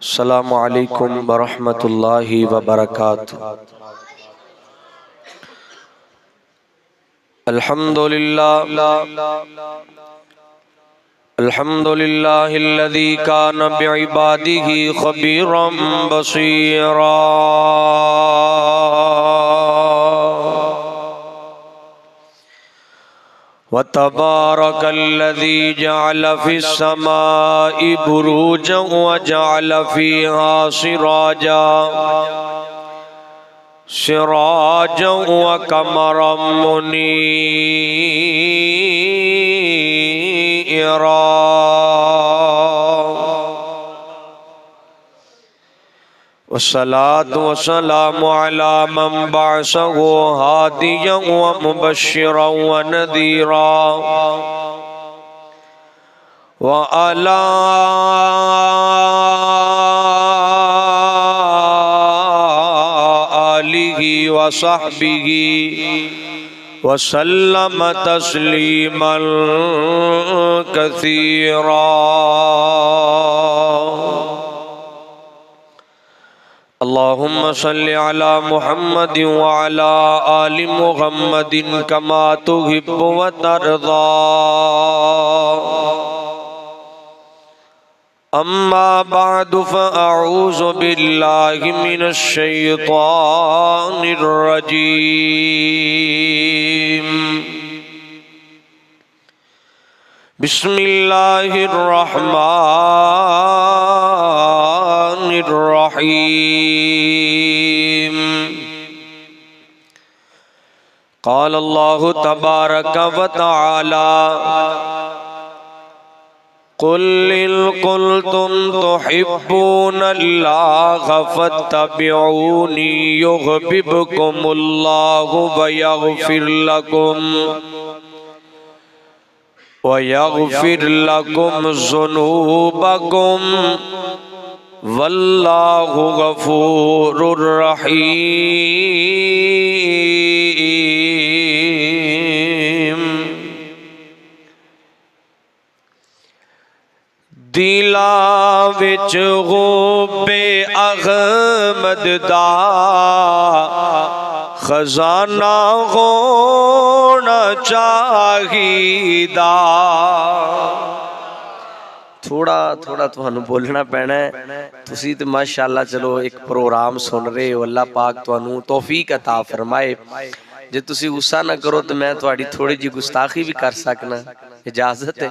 السلام علیکم ورحمۃ اللہ وبرکاتہ۔ الحمد للہ الذی کان بعبادہ خبیرا بصیرا، وتبارک الذی جعل فی السماء بروجا وجعل فیہا سراجا وقمرا منیرا، والصلاة والسلام على من بعثه هاديا ومبشرا ونذيرا، وعلى آله وصحبه وسلم تسليما كثيرا۔ اللهم صل على محمد وعلى آل محمد كما تحب وترضى، أما بعد فأعوذ بالله من الشيطان الرجيم، بسم الله الرحمن الرحيم۔ قال الله تبارك وتعالى: قل إن كنتم تحبون الله فاتبعوني يحببكم الله ويغفر لكم ذنوبكم والله غفور رحيم۔ دلا وچ غبے احمد دا خزانہ ہونا چاہیدا۔ تھوڑا تھانوں بولنا پینا ہے، تسی تے ماشاءاللہ چلو ایک پروگرام سن رہے ہو، اللہ پاک تانوں توفیق عطا فرمائے۔ جے تسی غصہ نہ کرو تو میں تہاڈی تھوڑی جی گستاخی بھی کر سکنا، اجازت ہے؟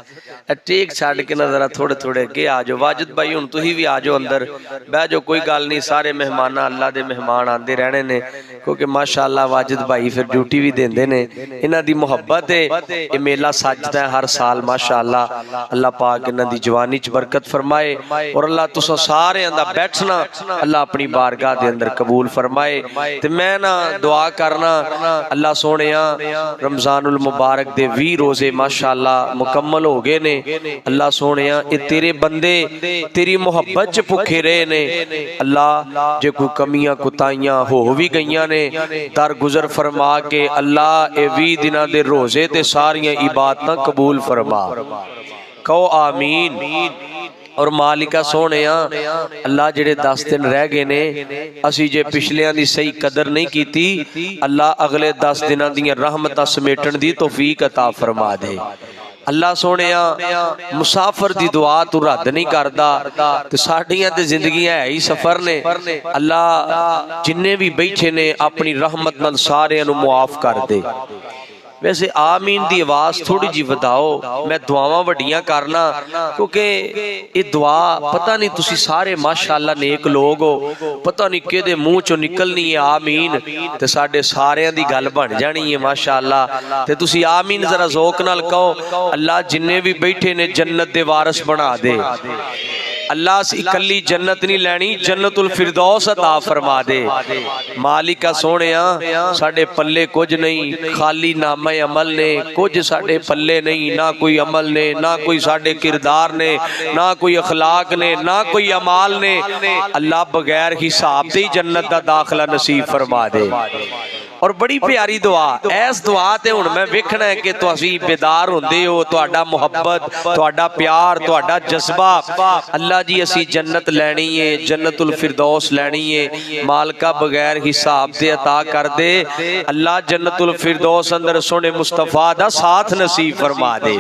ٹیک چھاڑ کے نہ ذرا تھوڑے کے آجو۔ واجد بھائی ہن تسی بھی آجو اندر بہ جو، کوئی گل نہیں، سارے مہمان اللہ دے مہمان آندے رہنے نے، کیونکہ ماشاءاللہ واجد بھائی پھر ڈیوٹی بھی دیندے نے، انہاں دی محبت ہے، یہ میلہ سجدا ہے ہر سال ماشاءاللہ۔ اللہ پاک انہاں دی جوانی چ برکت فرمائے، اور اللہ تساں سارے اندر بیٹھنا اللہ اپنی بارگاہ دے اندر قبول فرمائے۔ تے میں نا دعا کرنا اللہ سونےاں رمضان المبارک دے 20 روزے ماشاءاللہ مکمل ہو گئے نے۔ اللہ سونےاں اے تیرے بندے تیری محبت چ بھکھے رہے نے، اللہ جے کوئی کمیاں کوتاہیاں ہو بھی گئیاں نے درگزر فرما کے اللہ اے 20 دناں دے روزے تے ساریاں عبادتاں قبول فرما، کہو آمین۔ اور مالکہ سونےاں اللہ جڑے 10 دن رہ گئے نے، اسی جے پچھلیاں دی صحیح قدر نہیں کیتی، اللہ اگلے 10 دناں دیاں رحمتاں سمیٹن دی توفیق عطا فرما دے۔ اللہ سونےاں مسافر دی دعا تو رد نہیں کردا، تے ساڈیاں تے زندگیاں ہے ہی سفر نے، اللہ جننے بھی بیٹھے نے اپنی رحمت نال سارے نو معاف کر دے۔ ویسے آمین دی آواز تھوڑی جی وداؤ، میں دعاواں وڈیاں کرنا، کیونکہ یہ دعا پتہ نہیں تسی سارے ماشاءاللہ نیک لوگ ہو، پتہ نہیں کہ دے منہ چو نکلنی ہے آمین تے ساڈے ساریاں دی گل بن جانی ہے ماشاءاللہ۔ تے تسی آمین ذرا ذوق نال کہو، اللہ جننے بھی بیٹھے نے جنت دے وارث بنا دے، اللہ سے اکلی جنت نہیں لینی، جنت الفردوس عطا فرما دے۔ مالکہ سونےاں ساڈے پلے کچھ نہیں، خالی نامہ عمل نے، کچھ ساڈے پلے نہیں، نہ کوئی عمل نے، نہ کوئی ساڈے کردار نے، نہ کوئی اخلاق نے، نہ کوئی عمال نے، اللہ بغیر حساب دے جنت دا داخلہ نصیب فرما دے۔ اور بڑی پیاری دعا ایس دعا تے ہن میں ویکھنا ہے کہ تسی بیدار ہوندے ہو تہاڈا محبت تہاڈا پیار تہاڈا جذبہ اللہ جی اسی جنت لینی ہے جنت الفردوس لینی ہے مالکہ بغیر حساب دے عطا کر دے اللہ جنت الفردوس اندر سونے مصطفیٰ دا ساتھ نصیب فرما دے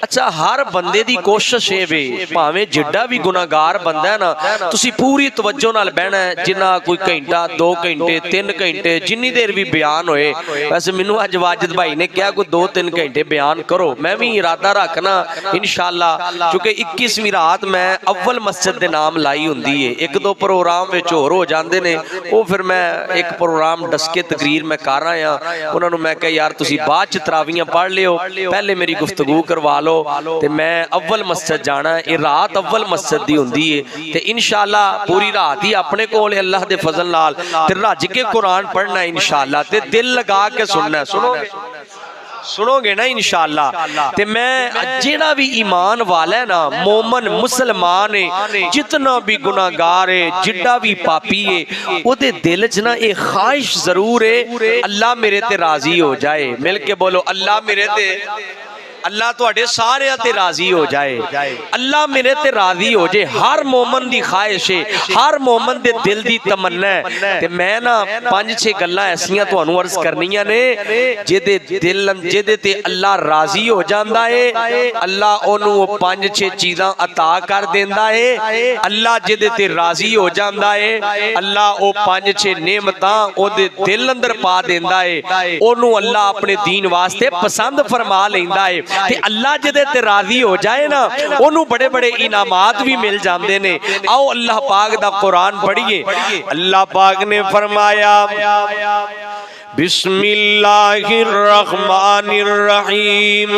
اچھا ہر بندے دی کوشش ہے بے پاویں جڈا بھی گناہگار بندہ ہے نا تسی پوری توجہ نال بہنا ہے جنہ کوئی گھنٹہ 2 گھنٹے 3 گھنٹے جنی دیر بھی بیان ہوئے ویسے منو اج واجد بھائی نے کیا کوئی 2-3 گھنٹے بیان کرو میں بھی ارادہ رکھنا انشاءاللہ چونکہ 21ویں رات میں اول مسجد دے نام لائی ہوندی ہے 1-2 پروگرام وچ ہور ہو جاندے نے او پھر میں ایک پروگرام ڈس کے تقریر میں کر رہا ہاں انہاں نوں میں کہ یار تسی بعد چ تراویحاں پڑھ لیو پہلے میری گفتگو کروا لو تے میں اول مسجد جانا ہے یہ رات اول مسجد دی ہوندی ہے تے انشاءاللہ پوری رات ہی اپنے کول اللہ دے فضل نال تے رج کے قرآن پڑھنا ہے انشاءاللہ تے دل لگا کے سننا ہے سنو گے نا انشاءاللہ تے میں جیڑا بھی ایمان والا ہے نا مومن مسلمان ہے جتنا بھی گناہگار ہے جڑا بھی پاپی ہے او دے دل چ نا ایک خواہش ضرور ہے اللہ میرے تے راضی ہو جائے مل کے بولو اللہ میرے تے اللہ تو اڑے سارے تے راضی ہو جائے اللہ میرے تے راضی ہو جائے ہر مومن دی خواہش ہے ہر مومن دے دل دی تمنا ہے تے میں نا 5-6 گلاں ایسیاں تانوں عرض کرنیاں نے جدے دل جدے تے اللہ راضی ہو جاندا ہے اللہ اونوں 5-6 چیزاں عطا کر دیندا ہے اللہ جدے تے راضی ہو جاندا ہے اللہ او 5-6 نعمتاں او دے دل اندر پا دیندا ہے اونوں اللہ اپنے دین واسطے پسند فرما لیندا ہے تے اللہ جدے تے راضی ہو جائے نا انہوں بڑے بڑے انعامات بھی مل جاندے نے آؤ اللہ پاک دا قرآن پڑھئے اللہ پاک نے فرمایا بسم اللہ الرحمن الرحیم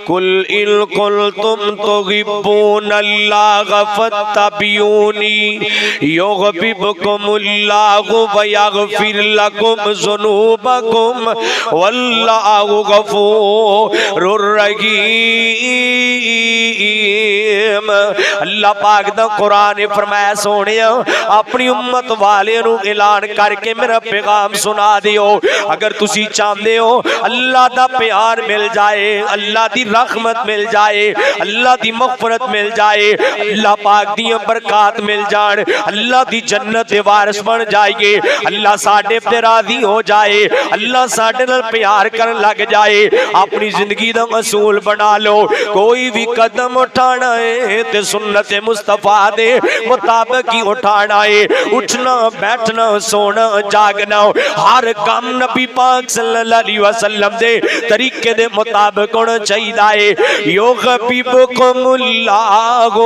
قل ان کنتم تحبون اللہ فاتبعونی یحببکم اللہ ویغفر لکم ذنوبکم واللہ غفور الرحیم اللہ پاک دا قرآن فرمایا سونیا اپنی امت والے نو اعلان کر کے میرا پیغام سنا دیو اگر تسی چاہتے ہو اللہ دا پیار مل جائے اللہ دی رحمت مل جائے اللہ دی مغفرت مل جائے اللہ پاک دی برکات مل جان اللہ دی جنت دے وارث بن جائے اللہ ساڈے تے راضی ہو جائے اللہ ساڈے نال پیار کرن لگ جائے اپنی زندگی دا اصول بنا لو کوئی بھی قدم اٹھانا ہے تے سنت مصطفیٰ دے مطابق ہی اٹھانا ہے اٹھنا بیٹھنا سونا جاگنا ہر کام نبی پاک صلی اللہ علیہ وسلم دے طریقے دے مطابق ہونا چاہیے یحببکم اللہ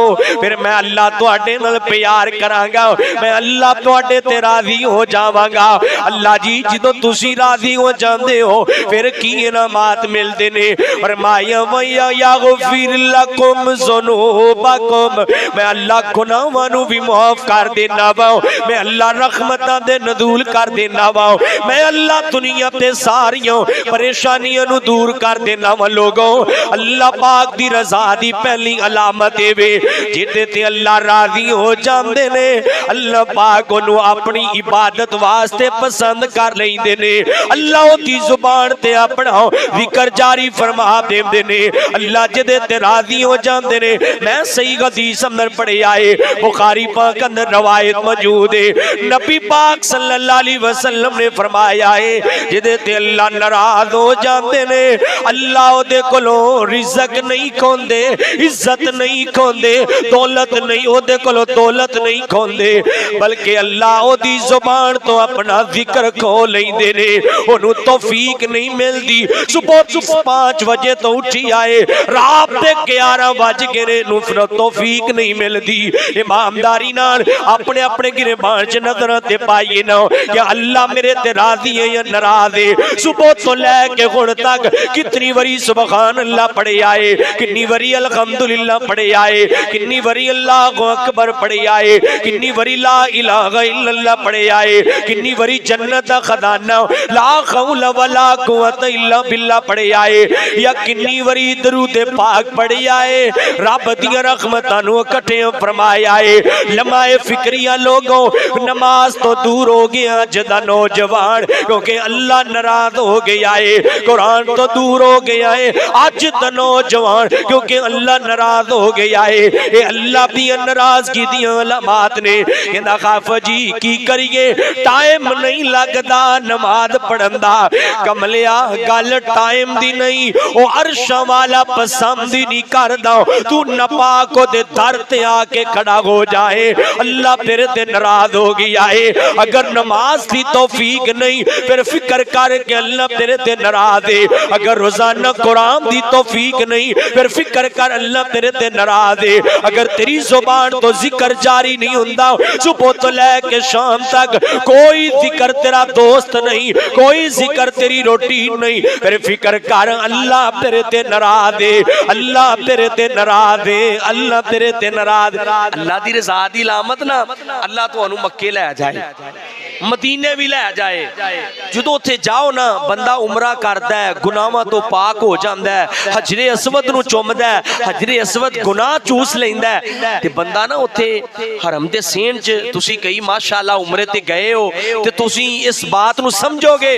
پھر میں اللہ تواڈے نال پیار کراں گا میں اللہ تواڈے تے راضی ہو جاواں گا اللہ جی جدوں تسی راضی ہو جاندے ہو پھر کی انعامات ملدے نے فرمایا یغفر لکم ذنوبکم میں اللہ گناہاں نو بھی معاف کر دینا وا میں اللہ رحمتاں دے نزول کر دینا وا میں اللہ دنیا تے ساریاں پریشانیاں نو دور کر دینا وا لوگوں اللہ پاک دی رضا دی پہلی علامت اے جدے تے اللہ راضی ہو جاندے نے اللہ پاک انہوں اپنی عبادت واسطے پسند کر لیندے نے اللہ دی زبان تے اپنا ذکر جاری فرما دیندے نے اللہ جدے تے راضی ہو جاندے نے میں صحیح حدیث اندر پڑھے آئے بخاری پاک اندر روایت موجود ہے نبی پاک صلی اللہ علیہ وسلم نے فرمایا ہے جدے تے اللہ ناراض ہو جاندے نے اللہ دے کولوں رزق نہیں کھوندے عزت نہیں کھوندے دولت نہیں او دے کولوں دولت نہیں کھوندے بلکہ اللہ او دی زبان تو اپنا ذکر کھو لیندے نے اونوں توفیق نہیں ملدی صبح 5 بجے تو اٹھی آئے رات دے 11 بج گئے نو پھر توفیق نہیں ملدی امامداری نال اپنے اپنے گریبان چ نظر تے پائیے نا کہ اللہ میرے تے راضی ہے یا ناراض ہے صبح تو لے کے ہن تک کتنی وری سبحان اللہ پڑھے آئے کتنی وری الحمدللہ پڑھے آئے کتنی وری اللہ اکبر پڑھے آئے کتنی وری لا الہ الا اللہ پڑھے آئے کتنی وری جنت دا خزانہ لا حول ولا قوت الا باللہ پڑھے آئے یا کتنی وری درود پاک پڑھے آئے رب دی رحمتاں نو اکٹھے فرمایا ہے لمحہ فکریہ لوگوں نماز تو دور ہو گیا جدا نوجوان کیونکہ اللہ ناراض ہو گیا ہے، قرآن تو دور ہو گیا ہے۔ آج دا نوجوان کیونکہ اللہ ناراض ہو گیا ہے، اے اللہ بھی ناراضگی دی علامات نے کہندا خاف جی کی کریے ٹائم نہیں لگدا نماز پڑھن دا۔ کملیا گل ٹائم دی نہیں، او عرشاں والا پسند ہی نہیں کردا، تو ناپاک دے در تے آ کے کھڑا ہو جائے، اللہ تیرے تے ناراض ہو گیا ہے۔ اگر نماز کی توفیق نہیں پھر فکر کر کے اللہ تیرے تے ناراض ہے، اگر روزانہ قرآن دی توفیق نہیں پھر فکر کر اللہ تیرے تے ناراض ہے، اگر تیری زبان تو ذکر جاری نہیں ہوندا صبح تو لے کے شام تک کوئی ذکر تیرا دوست نہیں، کوئی ذکر تیری روٹی نہیں، پھر فکر کر اللہ تیرے تے ناراض ہے، اللہ تیرے تے ناراض ہے، اللہ تیرے تے ناراض۔ اللہ دی رضا دی علامت نا اللہ تو انو مکے لے جائے، مدینے بھی لے جائے، جدو تے جاؤ نا بندہ عمرہ کردا ہے، گناہاں تو پاک ہو جاندا ہے، حجر اسود نو چومدا ہے، حجر اسود گناہ چوس لیندا ہے، تے بندہ نا اوتھے حرم دے سین چ تسی کئی ماشاءاللہ عمرے تے گئے ہو تے تسی اس بات نو سمجھو گے،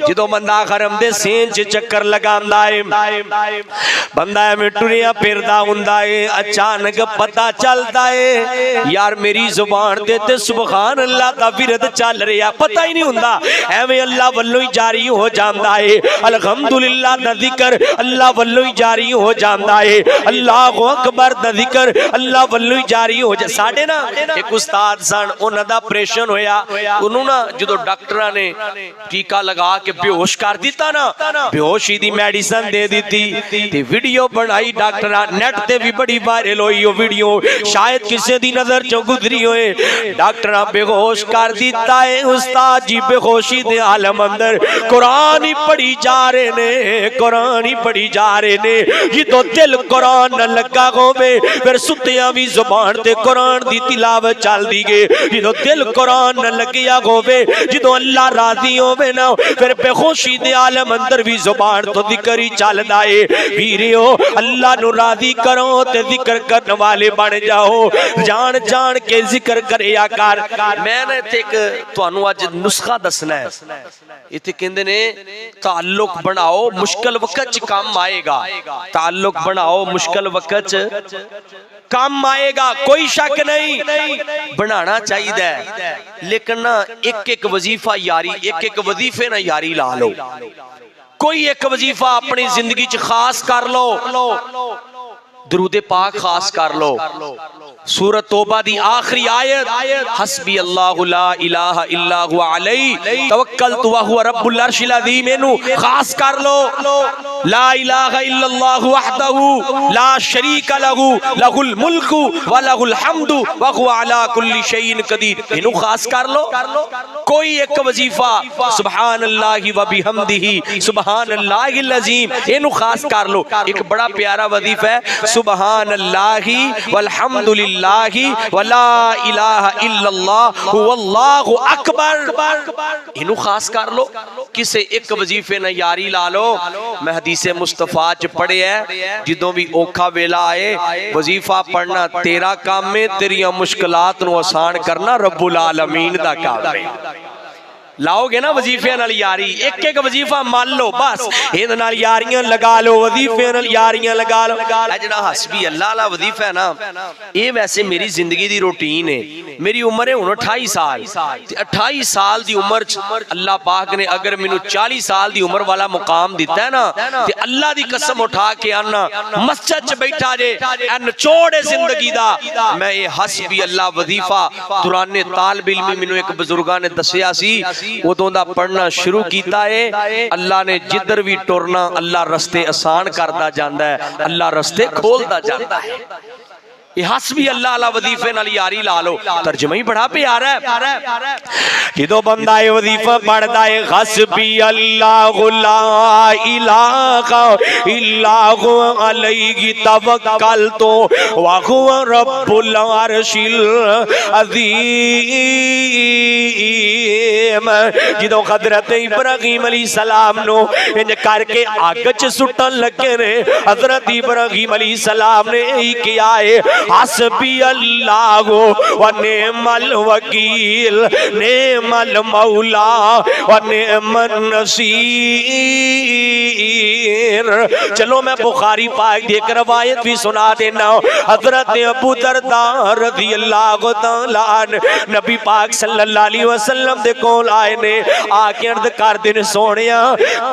جدو بندہ حرم دے سین چ چکر لگاندا ہے، بندہ میں ٹریا پھردا ہوندا ہے، اچانک پتہ چلدا ہے یار میری زبان تے سبحان اللہ دا ورد چل رہا، پتہ ہی نہیں ہوندا، ایویں اللہ والوں ہی جاری ہو جاندا ہے، الحمدللہ دا ذکر اللہ والوں ہی جاری ہو جاندا ہے، اللہ اکبر دا ذکر اللہ والوں ہی جاری ہو جا۔ ساڈے نا ایک استاد سن، انہاں دا آپریشن ہویا، انہوں نا جدو ڈاکٹراں نے ٹیکا لگا کے بے ہوش کر دیتا نا، بے ہوشی دی میڈیسن دے دیتی تے ویڈیو بنائی ڈاکٹراں، نیٹ تے بھی بڑی وائرل ہوئی وہ ویڈیو، شاید کسی دی نظر چوں گزری ہوئے، ڈاکٹراں بے ہوش کر دیتا ہے، استاد جی بے ہوشی دے عالم اندر قرآن ہی پڑھی جا رہے نے، قرآن ہی پڑھی جا رہے نے، جدو دل قرآن نہ لگا ہوئے پھر ستیاں بھی زبان تے قرآن دی تلاوت چل دی گے، جدو دل قرآن نہ لگیا ہوئے، جدو اللہ راضی ہوئے نا پھر بے ہوشی دے عالم اندر بھی زبان تو ذکر ہی چل دائے۔ ویریو اللہ نو راضی کرو تے ذکر کرنے والے بن جاؤ، جان جان کے ذکر کریا کر۔ میں نے ایک تانوں اج نسخہ دسنا ہے، ایتھے کہندے نے تعلق بناؤ مشکل وقت کام آئے گا، تعلق بناؤ مشکل وقت کام آئے گا، کوئی شک نہیں، بنانا چاہیے ہے، لیکن ایک ایک وظیفہ یاری، ایک ایک وظیفے نہ یاری لا لو، کوئی ایک وظیفہ اپنی زندگی چ خاص کر لو، درود پاک خاص کر لو، سورۃ توبہ دی آخری آیت حسبی اللہ لا الہ الا هو علیہ توکلت وہو رب العرش العظیم انو خاص کر لو، لا الہ الا اللہ وحدہ لا شریک لہ لہ الملک ولہ الحمد وہو علی کل شیء قدیر، انو خاص کر لو۔ کوئی ایک وظیفہ سبحان اللہ وبحمدہ سبحان اللہ العظیم انو خاص کر لو۔ ایک بڑا پیارا وظیفہ ہے سبحان اللہ والحمدللہ ولا الہ الا اللہ واللہ اکبر، انو خاص کر لو، کسے ایک وظیفے نہ یاری لا لو۔ میں حدیث مصطفیٰ چ پڑھے ہے جدوں بھی اوکھا ویلا آئے وظیفہ پڑھنا تیرا کام ہے، تیریاں مشکلات نو آسان کرنا رب العالمین دا کام ہے۔ لاؤ گے نا وظیفے نال یاری، ایک ایک وظیفہ مان لو، بس یہ نال یاریاں لگا لو، وظیفے نال یاریاں لگا لو۔ اے جڑا حسبی اللہ والا وظیفہ ہے نا، یہ ویسے میری زندگی دی روٹین ہے، میری عمر ہے 28 سال، 28 سال دی عمر اللہ پاک نے اگر مینوں 40 سال دی عمر والا مقام دیتا ہے نا، تے اللہ دی قسم اٹھا کے آنا مسجد چ بیٹھا جے ان چوڑے زندگی دا میں یہ حسبی اللہ وظیفہ دوران طالب علمی مینوں ایک بزرگاں نے دسیا سی، ادوں دا پڑھنا شروع کیتا ہے، اللہ نے جدھر بھی ٹرنا اللہ رستے آسان کردا جاندا ہے، اللہ رستے کھولدا جاندا ہے۔ یہ حسبی اللہ علیہ وظیفے نال یاری لا لو، ترجمہ ہی بڑا پیارا ہے۔ جدو بندہ یہ وظیفہ پڑھدا ہے حسبی اللہ لا الہ الا هو علیہ توکلت وہو رب العرش العظیم، جدوں حضرت ابراہیم علیہ السلام نو انج کر کے آگ چ سٹن لگے نے حضرت ابراہیم علیہ السلام نے ہی کیا ہے حسبی اللہ و نعم الوکیل نعم المولا و نعم النصیر. چلو میں بخاری پاک دی ایک روایت بھی سنا دینا. حضرت ابو درداء رضی اللہ تعالی عنہ نبی پاک صلی اللہ علیہ وسلم دے کول آئے نے آ کے عرض کر دین سونیا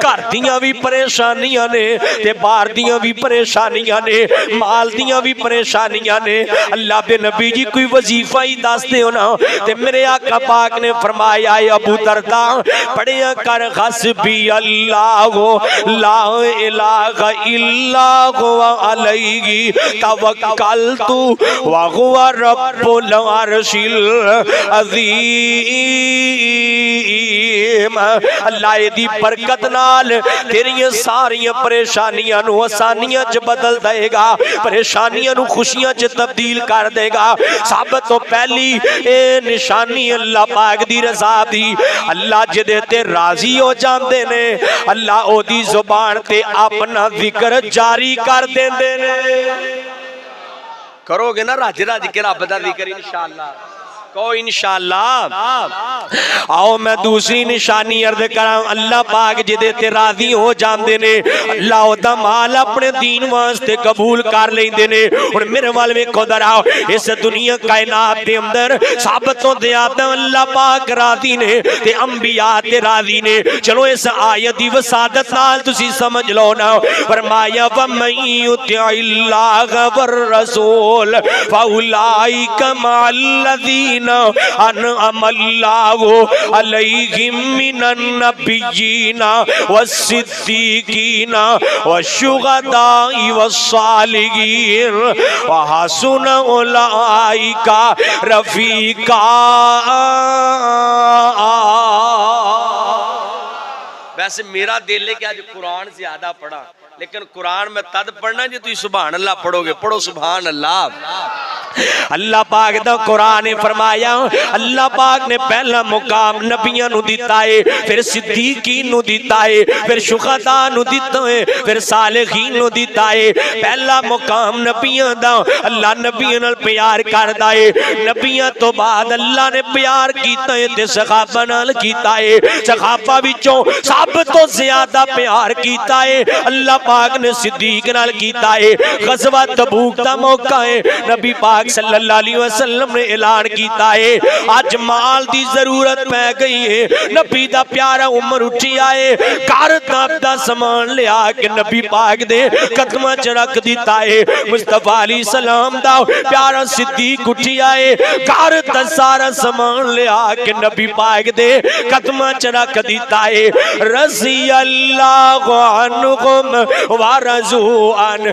گھر دیاں بھی پریشانیاں نے تے باہر دیاں بھی پریشانیاں نے مال دیاں بھی پریشانیاں نے اللہ دے نبی جی کوئی وظیفہ ہی دس دے ہونا. تے میرے آقا پاک نے فرمایا اے ابو درداء پڑھیا کر حسبی اللہ لا الہ الا هو علیہ توکلت وهو رب العرش العظیم. اللہ دی برکت نال تیری ساری پریشانیاں نو آسانیاں چ بدل دے گا پریشانیاں نو خوشیاں چ تبدیل کر دے گا. سب تو پہلی اے نشانی اللہ پاک دی رضا دی. اللہ جدے تے راضی ہو جاندے نے اللہ او دی زبان تے اپنا ذکر جاری کر دیندے نے. کرو گے نا راج راج کے رب دا ذکر انشاءاللہ کو انشاءاللہ. آؤ میں دوسری نشانی عرض کراں اللہ پاک جدے تے راضی ہو جاندے نے اللہ او دا مال اپنے دین واسطے قبول کر لیندے نے. ہن میرے وال ویکھو ذرا اس دنیا کائنات دے اندر سب تو زیادہ اللہ پاک راضی نے تے انبیاء تے راضی نے. چلو اس آیت دی وسعت نال تسی سمجھ لو نا. فرمایا وَمَن يُطِعِ اللَّهَ وَالرَّسُولَ فَأُولَٰئِكَ مَعَ الَّذِينَ انعم اللہ علیہم من النبیین والصدیقین والشہداء والصالحین وحسن اولئک رفیقا. ویسے میرا دل ہے کہ آج قرآن زیادہ پڑھا لیکن قرآن میں تد پڑھنا جی تو سبحان اللہ پڑھو گے. پڑھو سبحان اللہ. اللہ پاک دا قرآن فرمایا اللہ پاک نے پہلا مقام نبیاں نو دیتا ہے پھر صدیقین نو دیتا ہے پھر شہداء نو دیتا ہے پھر صالحین نو دیتا ہے. پہلا مقام نبیاں دا اللہ نبیاں نال پیار کردا ہے. نبیاں تو بعد اللہ نے پیار کیتا ہے تے صحابہ نال کیتا ہے. صحابہ وچوں سب تو زیادہ پیار کیتا ہے اللہ پاک نے صدیق نال کیتا ہے. غزوہ تبوک دا موقع ہے نبی پاک صلی اللہ علیہ وسلم نے اعلان کیتا ہے آج مال دی ضرورت پہ گئی ہے. نبی دا پیارا عمر اٹھی آئے گھر دا سامان لے آ کے نبی پاک دے قدمہ چ رکھ دیتا ہے. مصطفیٰ علیہ السلام دا پیارا صدیق اٹھی آئے گھر دا سارا سامان لے آ کے نبی پاک دے قدمہ چ رکھ دیتا ہے. رضی اللہ عنہم ورضوا عنہ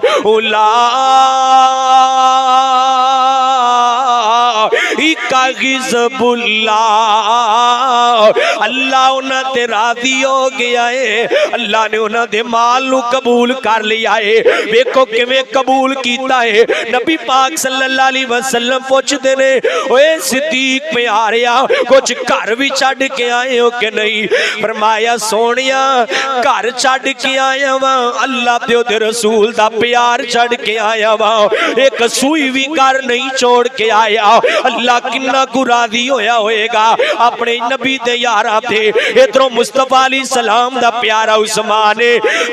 حزب اللہ. اللہ انہاں تے راضی ہو گیا ہے. اللہ نے انہاں دے مال نو قبول کر لیا ہے. ویکھو کیویں قبول کیتا ہے. نبی پاک صلی اللہ علیہ وسلم پوچھتے نے اوے صدیق پیاریا کچھ گھر بھی چھڈ کے آئے ہو کہ نہیں؟ فرمایا سونیا گھر چھڈ کے آیا وا اللہ دے رسول دا پیار چھڈ کے آیا وا. ایک سوئی بھی گھر نہیں چھوڑ کے آیا. اللہ کنا کو راضی ہویا ہوئے گا اپنے نبی دے یاراں تے. ادھروں مصطفیٰ علیہ السلام دا پیارا عثمان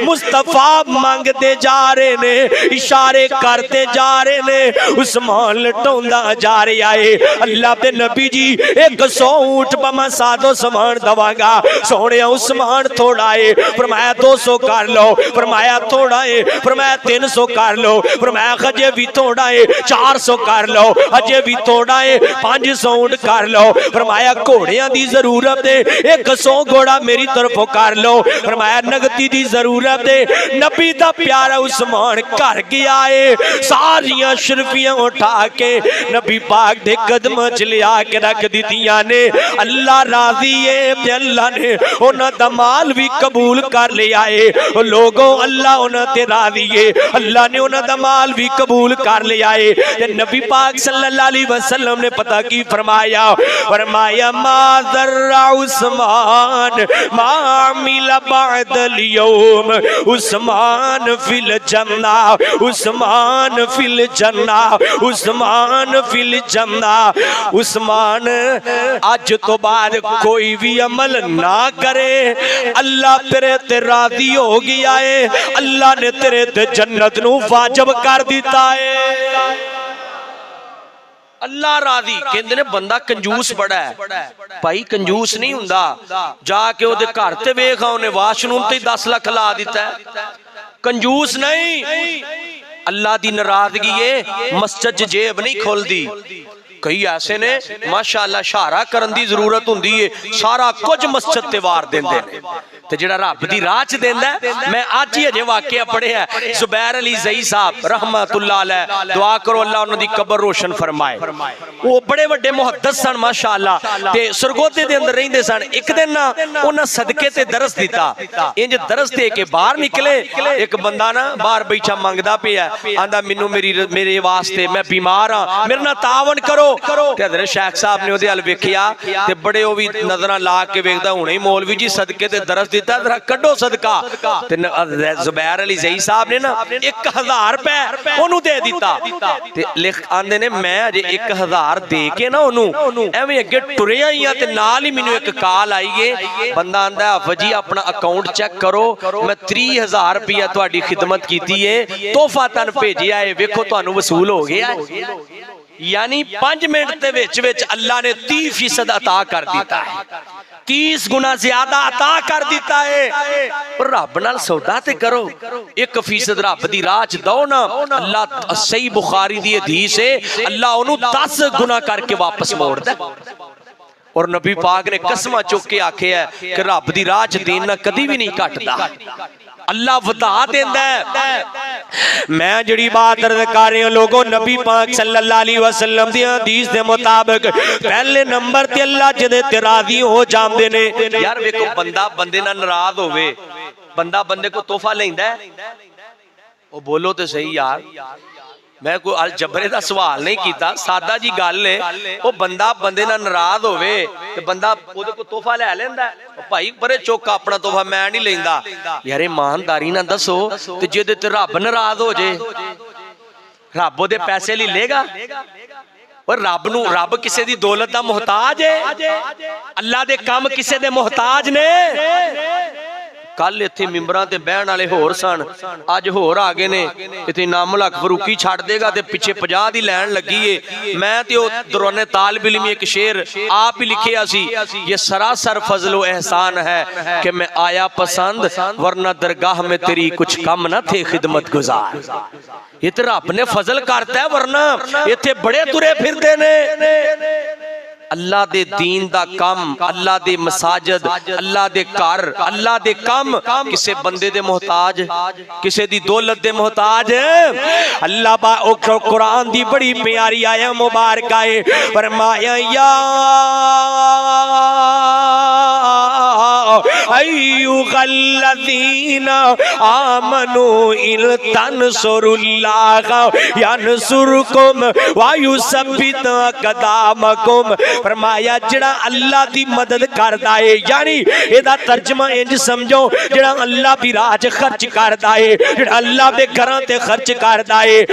مصطفیٰ مانگتے جا رہے نے اشارے کرتے جا رہے نے عثمان لٹوندا جا رہا ہے. اللہ دے نبی جی 100 اونٹ بما سادو سامان دواں گا. سونے عثمان تھوڑا ہے فرمایا 200 کر لو. فرمایا تھوڑا ہے فرمایا 300 کر لو. فرمایا اجے بھی تھوڑا ہے 400 کر لو. اجے بھی تھوڑا ہے 500 اونٹ کر لو. فرمایا گھوڑیاں دی ضرورت ہے 100 گھوڑا میری طرف کر لو. فرمایا نگتی دی ضرورت ہے. نبی دا پیارا عثمان گھر گیا ہے ساریاں شرفیاں اٹھا کے نبی پاک دے قدم چ لیا کے رکھ دتیاں نے. اللہ راضی ہے تے اللہ نے انہاں دا مال بھی قبول کر لیا ہے. لوگوں اللہ انہاں تے راضی ہے. اللہ نے انہاں دا مال بھی قبول کر لیا ہے. تے نبی پاک صلی اللہ علیہ وسلم نے پتہ کی فرمایا فرمایا ما ذر عثمان ما عمل بعد اليوم عثمان فی الجنہ عثمان فی الجنہ عثمان فی الجنہ عثمان آج تو بعد کوئی بھی عمل نہ کرے اللہ تیرے تے راضی ہو گیا ہے اللہ نے تیرے تے جنت نو واجب کر دیتا ہے اللہ راضی کہندے نے بندہ کنجوس بڑا ہے بھائی کنجوس نہیں ہوندا جا کے او دے گھر تے ویکھ اونے واش روم تے 10 لاکھ لا دیتا ہے کنجوس نہیں اللہ دی ناراضگی ہے مسجد جیب نہیں کھول دی کئی ایسے نے ماشاءاللہ شہرہ کرن دی ضرورت ہوندی ہے سارا کچھ مسجد تے وار دیندے نے تے جڑا رب دی راہ چ دیندا ہے میں اج ہی اجے واقعہ پڑھیا ہے زبیر علی زئی صاحب رحمت اللہ علیہ دعا کرو اللہ انہاں دی قبر روشن فرمائے وہ بڑے بڑے محدث سن ماشاءاللہ تے سرگودے دے اندر رہندے سن ایک دن نا انہاں صدقے تے درس دیتا انج درس دے کے باہر نکلے ایک بندہ نا باہر بیٹھا منگدا پیا آندا مینوں میرے واسطے میں بیمار ہاں میرے نال تعاون کرو تے حضرت شیخ صاحب نے اودے ال ویکھیا تے بڑے او وی نظراں لا کے ویکھدا ہنے ہی مولوی جی صدقے تے درس دیتا ذرا کڈو صدقہ تے زبیر علی زئی صاحب نے نا 1000 روپے اونوں دے دیتا تے لکھ آندے نے میں اجے 1000 دے کے نا اونوں ایویں اگے ٹریا ہی تے نال ہی مینوں ایک کال آئی ہے بندہ آندا ہے جی اپنا اکاؤنٹ چیک کرو میں 30000 روپیہ تہاڈی خدمت کیتی ہے تحفہ تن بھیجیا ہے ویکھو تانوں وصول ہو گیا ہے یعنی 5 منٹ تے وچ وچ اللہ نے 30% عطا کر دیتا ہے 30 گنا زیادہ عطا کر دیتا ہے اور رب نال سودا تے کرو 1% رب دی راہ چ دو نا اللہ صحیح بخاری دی حدیث ہے اللہ اونوں 10 گنا کر کے واپس موڑدا ہے اور نبی پاک نے قسمہ چک کے آکھیا ہے کہ رب دی راہ چ دینا کدی بھی نہیں گھٹدا اللہ ودا دیندا ہے میں جڑی بات عرض کر رہا ہوں لوگوں نبی پاک صلی اللہ علیہ وسلم دی حدیث دے مطابق پہلے نمبر تے اللہ جدے تے راضی ہو جاندے نے یار ویکھو بندہ بندے نال ناراض ہوے بندہ بندے کو تحفہ لیندا ہے او بولو تے صحیح یار میں کوئی الجبرے دا سوال نہیں کیتا سادہ جی گل ہے او بندہ بندے نال ناراض ہوے تے بندہ اودے کو تحفہ لے لیندا ہے بھائی پرے چوکا اپنا تحفہ میں نہیں لیندا یار ایمانداری نال دسو تے جے تے رب ناراض ہو جے رب اودے پیسے لے گا اور رب کسے دی دولت دا محتاج ہے اللہ دے کام کسے دے محتاج نے کل ایتھے ممبراں تے بہن والے ہور سن اج ہور آ گئے نے ایتھے انعام الحق فاروقی چھڑ دے گا تے پیچھے 50 دی لین لگی ہے میں تے او دوران طالب علم ایک شعر آپ ہی لکھیا سی یہ سراسر فضل و احسان ہے کہ میں آیا پسند ورنہ درگاہ میں تیری کچھ کم نہ تھے خدمت گزار یہ تے رب نے فضل کرتا ہے ورنہ ایتھے بڑے ترے پھردے نے اللہ دے دین دا کم اللہ دے مساجد اللہ دے گھر اللہ دے کم کسے بندے دے محتاج کسے دی دولت دے محتاج اللہ با قرآن دی بڑی پیاری آیا مبارکہ ہے فرمایا یا ایوہ الذین آمنوا ان تنصروا اللہ ینصرکم ویثبت اقدامکم فرمایا جڑا اللہ دی مدد کردا ہے یعنی ایدا ترجمہ انج سمجھو جڑا اللہ دی راہ وچ خرچ کردا ہے جڑا اللہ دے گھراں تے خرچ کردا ہے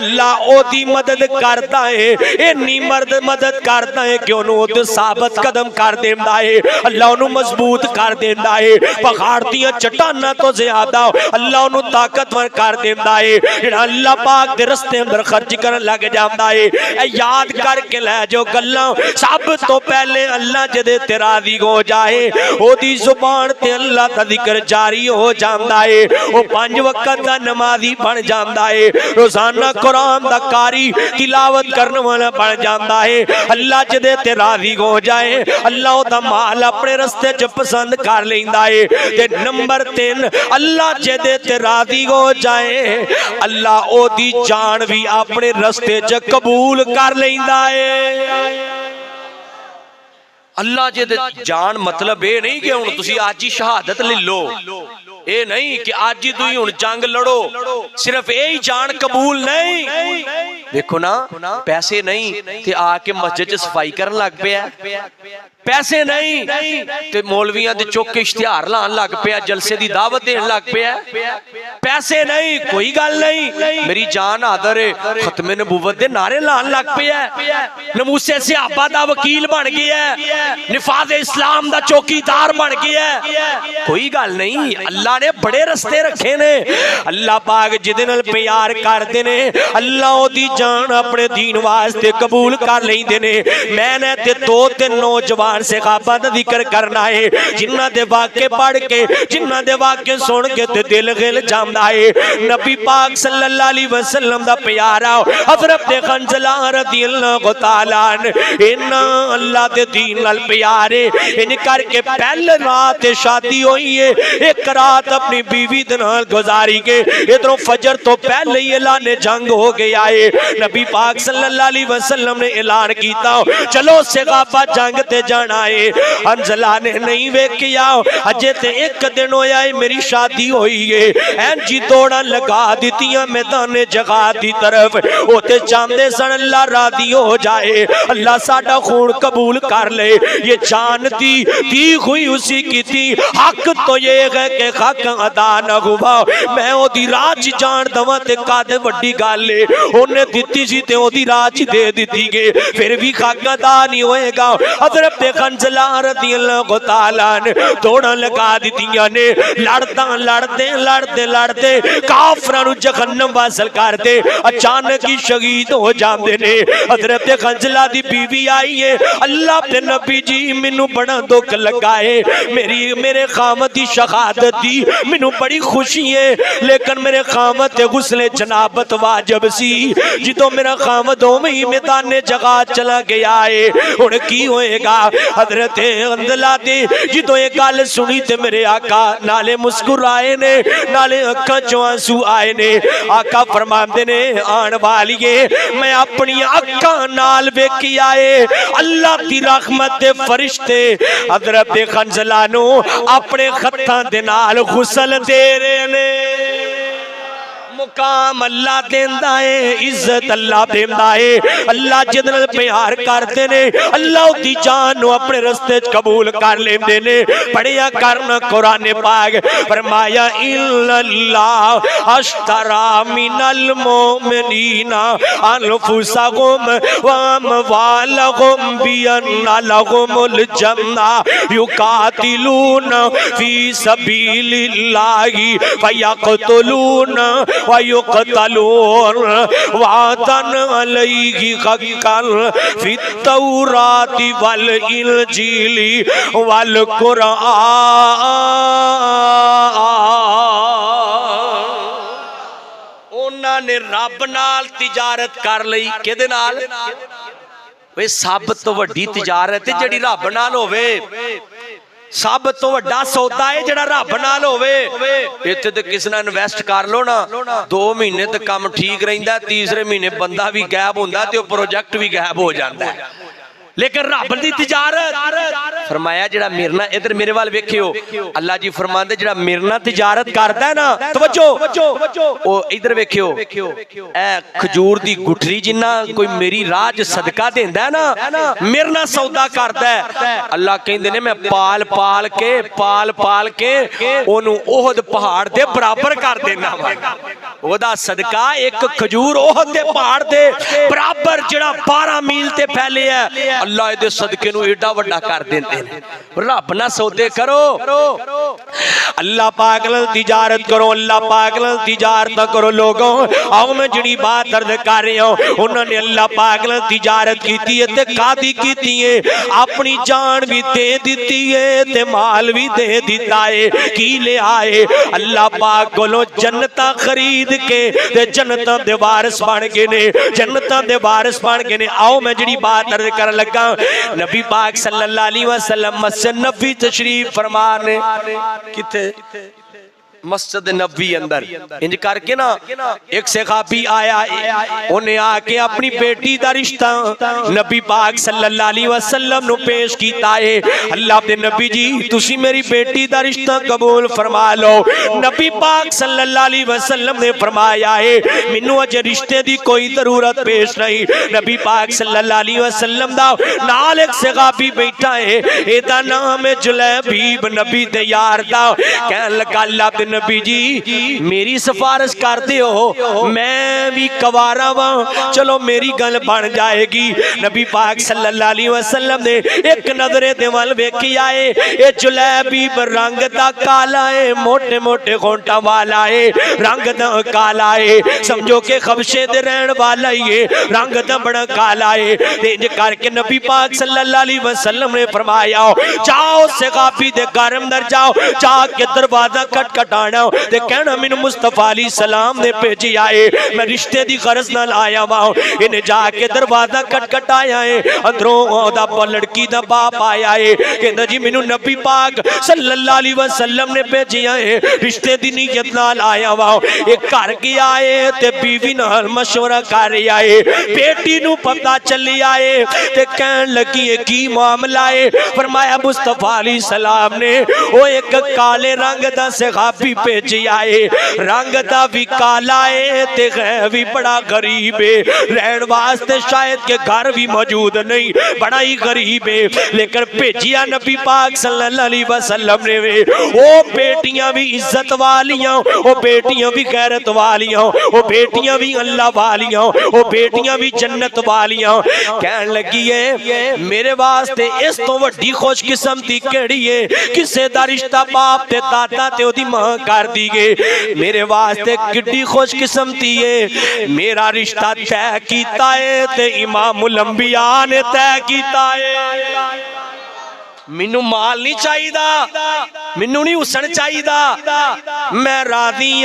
اللہ او دی مدد کردا ہے اینی مدد کردا ہے کہ اونوں تے ثابت قدم کر دیندا ہے اللہ اونوں مضبوط کر دیندا ہے پہاڑ دیاں چٹاناں تو زیادہ اللہ اونوں طاقتور کر دیندا ہے جڑا اللہ پاک دے رستے اندر خرچ کرن لگ جاندا ہے اے یاد کر کے لے جو گلاں سب تو پہلے اللہ جدے تے راضی ہو جائے او دی زبان تے اللہ دا ذکر جاری ہو جاندا ہے او 5 وقت دا نمازی بن جاندا ہے روزانہ قرآن دا قاری تلاوت کرنے والا بن جاندا ہے اللہ جدے تے راضی ہو جائے اللہ او دا مال اپنے رستے چ پسند کر لیندا ہے تے نمبر 3 اللہ جدے تے راضی ہو جائے اللہ او دی جان بھی اپنے رستے چ قبول کر لیندا ہے اللہ جے جان مطلب اے نہیں کہ ہن تسی آج ہی شہادت لے لو اے نہیں کہ آج ہی تھی ہن جنگ لڑو، صرف یہی جان قبول نہیں. دیکھو نا پیسے نہیں تے آ کے مسجد چ صفائی کرن لگ پیا، پیسے نہیں تے مولویاں دے چوک کے اشتہار لان لگ پیا، جلسے دی دعوت دین لگ پیا. پیسے نہیں کوئی گل نہیں، میری جان آدر ہے، ختم نبوت دے نعرے لان لگ پیا، نموسے صحابہ دا وکیل بن گیا ہے، نفاذ اسلام دا چوکیدار بن گیا ہے. کوئی گل نہیں، اللہ نے بڑے رستے رکھے نے. اللہ پاک جدے نال پیار کردے نے اللہ او دی جان اپنے دین واسطے قبول کر لیندے نے. میں نے تے دو تے نوجوان صحابہ دا ذکر کرنا ہے جنہاں دے واقعے پڑھ کے، جنہاں دے واقعے سن کے تے دل گل جامدا ہے. نبی پاک صلی اللہ علیہ وسلم دا پیارا حضرت حنظلہ رضی اللہ تعالی عنہ انہاں اللہ دے دین نال پیارے ان کر کے پہلے رات شادی ہوئی ہے، ایک رات اپنی بیوی دے نال گزاری کے ادھروں فجر تو پہلے ہی اعلان جنگ ہو گیا ہے. نبی پاک صلی اللہ علیہ وسلم نے اعلان کیتا چلو صحابہ جنگ تے جانا ہے. حنظلہ نے نہیں ویکھیا اجے تے ایک دن ہویا ہے میری شادی ہوئی ہے. این جی دوڑا لگا دیتیاں میدان جہاد دی طرف، او تے چاندے سن اللہ راضی ہو جائے، اللہ ساڈا خون قبول کر لے. یہ جانتی دی ہوئی اسی کی تھی، حق تو یہ ہے کہ حق ادا نہ ہوا. میں او دی راج جان دواں تے کادے وڈی گل ہے، اونے دتی سی تے او دی راج دے دتی گے پھر بھی حق ادا نہیں ہوئے گا. حضرت حنظلہ رضی اللہ تعالی عنہ دوڑاں لگا دتیاں نے، لڑتے کافراں نوں جہنم واصل کردے، اچانک ہی شہید ہو جاندے نے. حضرت حنظلہ دی بیوی آئی ہے، اللہ دے نبی جی مینوں بڑا دکھ لگا ہے، میرے خامد دی شہادت دی مینوں بڑی خوشی ہے، لیکن میرے خامد تے غسل جنابت واجب سی، جدوں میرا خامد اوویں میدان جہاد چلا گیا ہے ہن کی ہوئے گا. حضرت حنظلہ دی جدوں یہ گل سنی تے میرے آقا نالے مسکرائے نے، نالے اکھاں چوں آنسو آئے نے. آقا فرماندے نے آن والیے میں اپنی اکھاں نال ویکھیا اے اللہ دی رحمت دے فرشتے حضرت حنظلہ نو اپنے خطاں دے نال غسل دے رہے نے. مقام اللہ دیندہ ہے، عزت اللہ دیندہ ہے. اللہ جدن پیار کرتے نے اللہ دی جان نو اپنے رستے قبول کر لیندے نے. پڑھیا کرنا قرآن پاک فرمایا اللہ اشترا من المؤمنین انفسهم واموالهم بان لهم الجنہ یقاتلون فی سبیل اللہ فیقتلون وَيُقْتَلُونَ وَعْدًا عَلَيْهِ حَقًّا فِي التَّوْرَاةِ وَالْإِنْجِيلِ وَالْقُرْآنِ. انہاں نے رب نال تجارت کر لئی، کدے نال؟ وے سب تو وڈی تجارت ہے جڑی رب نال ہووے، سب تو وڈا سودا ہے جڑا رب نال ہووے. ایتھے تے کس نال انویسٹ کر لو نا 2 مہینے تے کام ٹھیک رہندا، تیسرے مہینے بندہ بھی غائب ہوندا تے او پروجیکٹ بھی غائب ہو جاندا ہے. لیکن رب دی تجارت فرمایا جڑا میرنا، ادھر میرے وال ویکھیو اللہ جی فرماندے جڑا میرنا تجارت کردا ہے نا، توجہ او ادھر ویکھیو اے کھجور دی گٹھری جنہ کوئی میری راج صدقہ دیندا ہے نا، میرنا سودا کردا ہے. اللہ کہندے نے میں پال پال کے اونوں احد پہاڑ دے برابر کر دینا وا. او دا صدقہ ایک کھجور احد دے پہاڑ دے برابر جڑا 12 میل تے پھیلے ہے، اللہ دے صدقے نو ایڈا وڈا کر دیندے نے. رب نہ سودے کرو، اللہ پاک نال تجارت کرو، اللہ پاک نال تجارت کرو. لوگوں آؤ میں جڑی بات عرض کر رہا ہوں، انہوں نے اللہ پاک نال تجارت کیتی ہے تے قادی کیتی ہے، اپنی جان بھی دے دیتی ہے تے مال بھی دے دیتا ہے. کی لے آئے اللہ پاک کولوں جنتاں خرید کے تے جنتاں دے وارث بن گئے نے، جنتاں دے وارث بن گئے نے. آؤ میں جڑی بات عرض کر لگا، نبی پاک صلی اللہ علیہ وسلم مسجد نبوی تشریف فرمانے کتے مسجد نبی اندر انج کر کے نا ایک صحابی آیا انہیں آ کے اپنی بیٹی دا رشتہ نبی پاک صلی اللہ علیہ وسلم نو پیش کیتا ہے اللہ دے نبی جی تسی میری بیٹی دا رشتہ قبول فرما لو نبی پاک صلی اللہ علیہ وسلم نے فرمایا ہے منو اج رشتے دی کوئی ضرورت پیش نہیں نبی پاک صلی اللہ علیہ وسلم دا نال ایک صحابی بیٹھا ہے اے دا نام ہے جلیبیب نبی دے یار دا کہن لگا اللہ دے نبی جی میری سفارش کر دیو میں بھی کوارا ہاں چلو میری گل بن جائے گی نبی پاک صلی اللہ علیہ وسلم نے ایک نظرے دے ول ویکھی آئے اے جلیبیب رنگ دا کالا ہے موٹے موٹے ہونٹاں والا ہے رنگ دا کالا ہے سمجھو کہ خبشے دے رہن والا ہی ہے رنگ دا بڑا کالا ہے انج کر کے نبی پاک صلی اللہ علیہ وسلم نے فرمایا جاؤ صحابی دے گھر اندر جاؤ جا کے دروازہ کھٹکھٹانا تے کہنا مینوں مصطفیٰ علیہ السلام نے بھیجی آئے میں رشتے دی غرض نال آیا ہاں انہیں جا کے دروازہ کھٹکھٹایا ہے اندروں دا لڑکی دا باپ آیا ہے کہندا جی مینوں نبی پاک صلی اللہ علیہ وسلم نے بھیجی ہے رشتے دی نیت نال آیا ہاں ایک گھر گیا ہے تے بیوی نال مشورہ کر رہا ہے بیٹی نو پتہ چلی آئے تے کہن لگی ہے کی معاملہ ہے فرمایا مصطفیٰ علیہ السلام نے وہ ایک کالے رنگ دا صحابی بھیجی آئے رنگ دا بھی کالا ہے تے بھی بڑا غریب ہے رہن واسطے شاید کہ گھر بھی موجود نہیں بڑا ہی غریب ہے لیکن بھیجیا نبی پاک صلی اللہ علیہ وسلم نے وہ بیٹیاں بھی عزت والیاں وہ بیٹیاں بھی غیرت والیاں وہ بیٹیاں بھی اللہ والیاں وہ بیٹیاں بھی جنت والیاں کہن لگی ہے میرے واسطے اس تو وڈی خوش قسمتی کیڑی ہے کسے دا رشتہ باپ تے دادا تے دی ماں کر دی گے میرے واسطے کڈی خوش قسمتی ہے میرا رشتہ طے کیتا ہے تے امام الانبیاء نے طے کیتا ہے مینوں مال نہیں چاہیے دا مینوں نہیں حسن چاہیے دا میں راضی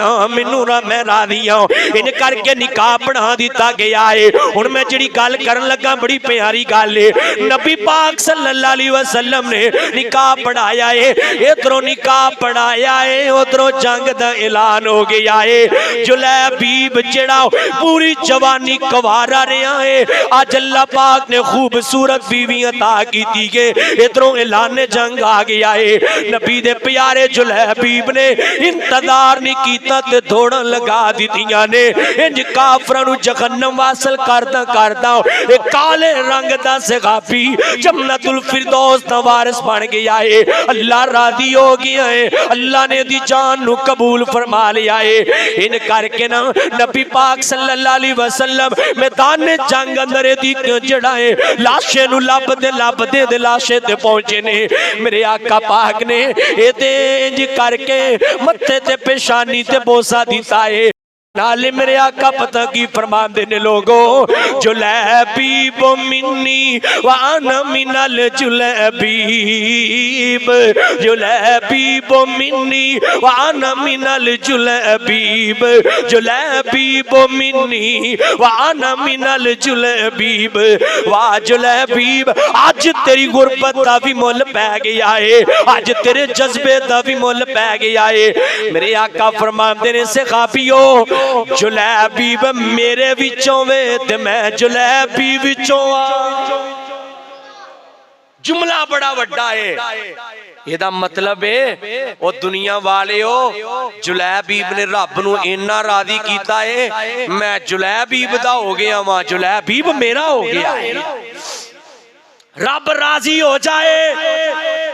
ہاں مینوں میں راضی ہاں ان کر کے نکاح پڑھا دیتا گیا ہے ہن میں جڑی گل کرن لگا بڑی پیاری گل ہے نبی پاک صلی اللہ علیہ وسلم نے نکاح پڑھایا ہے ادھروں نکاح پڑھایا ہے ادھروں جنگ دا اعلان ہو گیا ہے جلیبیب جڑا پوری جوانی کوارا رہا ہے اج اللہ پاک نے خوبصورت بیوی عطا کی ادھروں اعلان جنگ آ گیا ہے نبی دے پیارے جلیبیب نے انتظار نہیں کیتا تے دوڑاں لگا دیتیاں نے انج کافراں نو جہنم واصل کردا ایک کالے رنگ دا صحابی جنت الفردوس دا وارث بن گیا ہے اللہ راضی ہو گیا ہے اللہ نے دی جان نو قبول فرما لیا ہے ان کر کے نا نبی پاک صلی اللہ علیہ وسلم میدان جنگ اندر دی جڑا ہے لاشے نو لب دے لاشے تے پہنچے نے میرے آقا پاک نے اے انج کر کے متھے تے پیشانی تے بوسا دیتا ہے نالے میرے آقا پتہ کی فرمان دینے لوگوں جلیبیب منی وانا من الجلیبیب جلیبیب منی وانا من الجلیبیب جلیبیب منی وانا من الجلیبیب واہ جلیبیب آج تیری غربت دا بھی مول پہ گیا ہے آج تیرے جذبے دا بھی مول پہ گیا ہے میرے آقا فرمان دینے سے خافیو جلیبیب میرے وچوں وے تے میں جلیبیب وچوں جملہ بڑا وڈا ہے یہ دا مطلب ہے وہ دنیا والے ہو جلیبیب نے رب نو اینا راضی کیتا ہے میں جلیبیب دا ہو گیا ماں جلیبیب میرا ہو گیا ہے رب راضی ہو جائے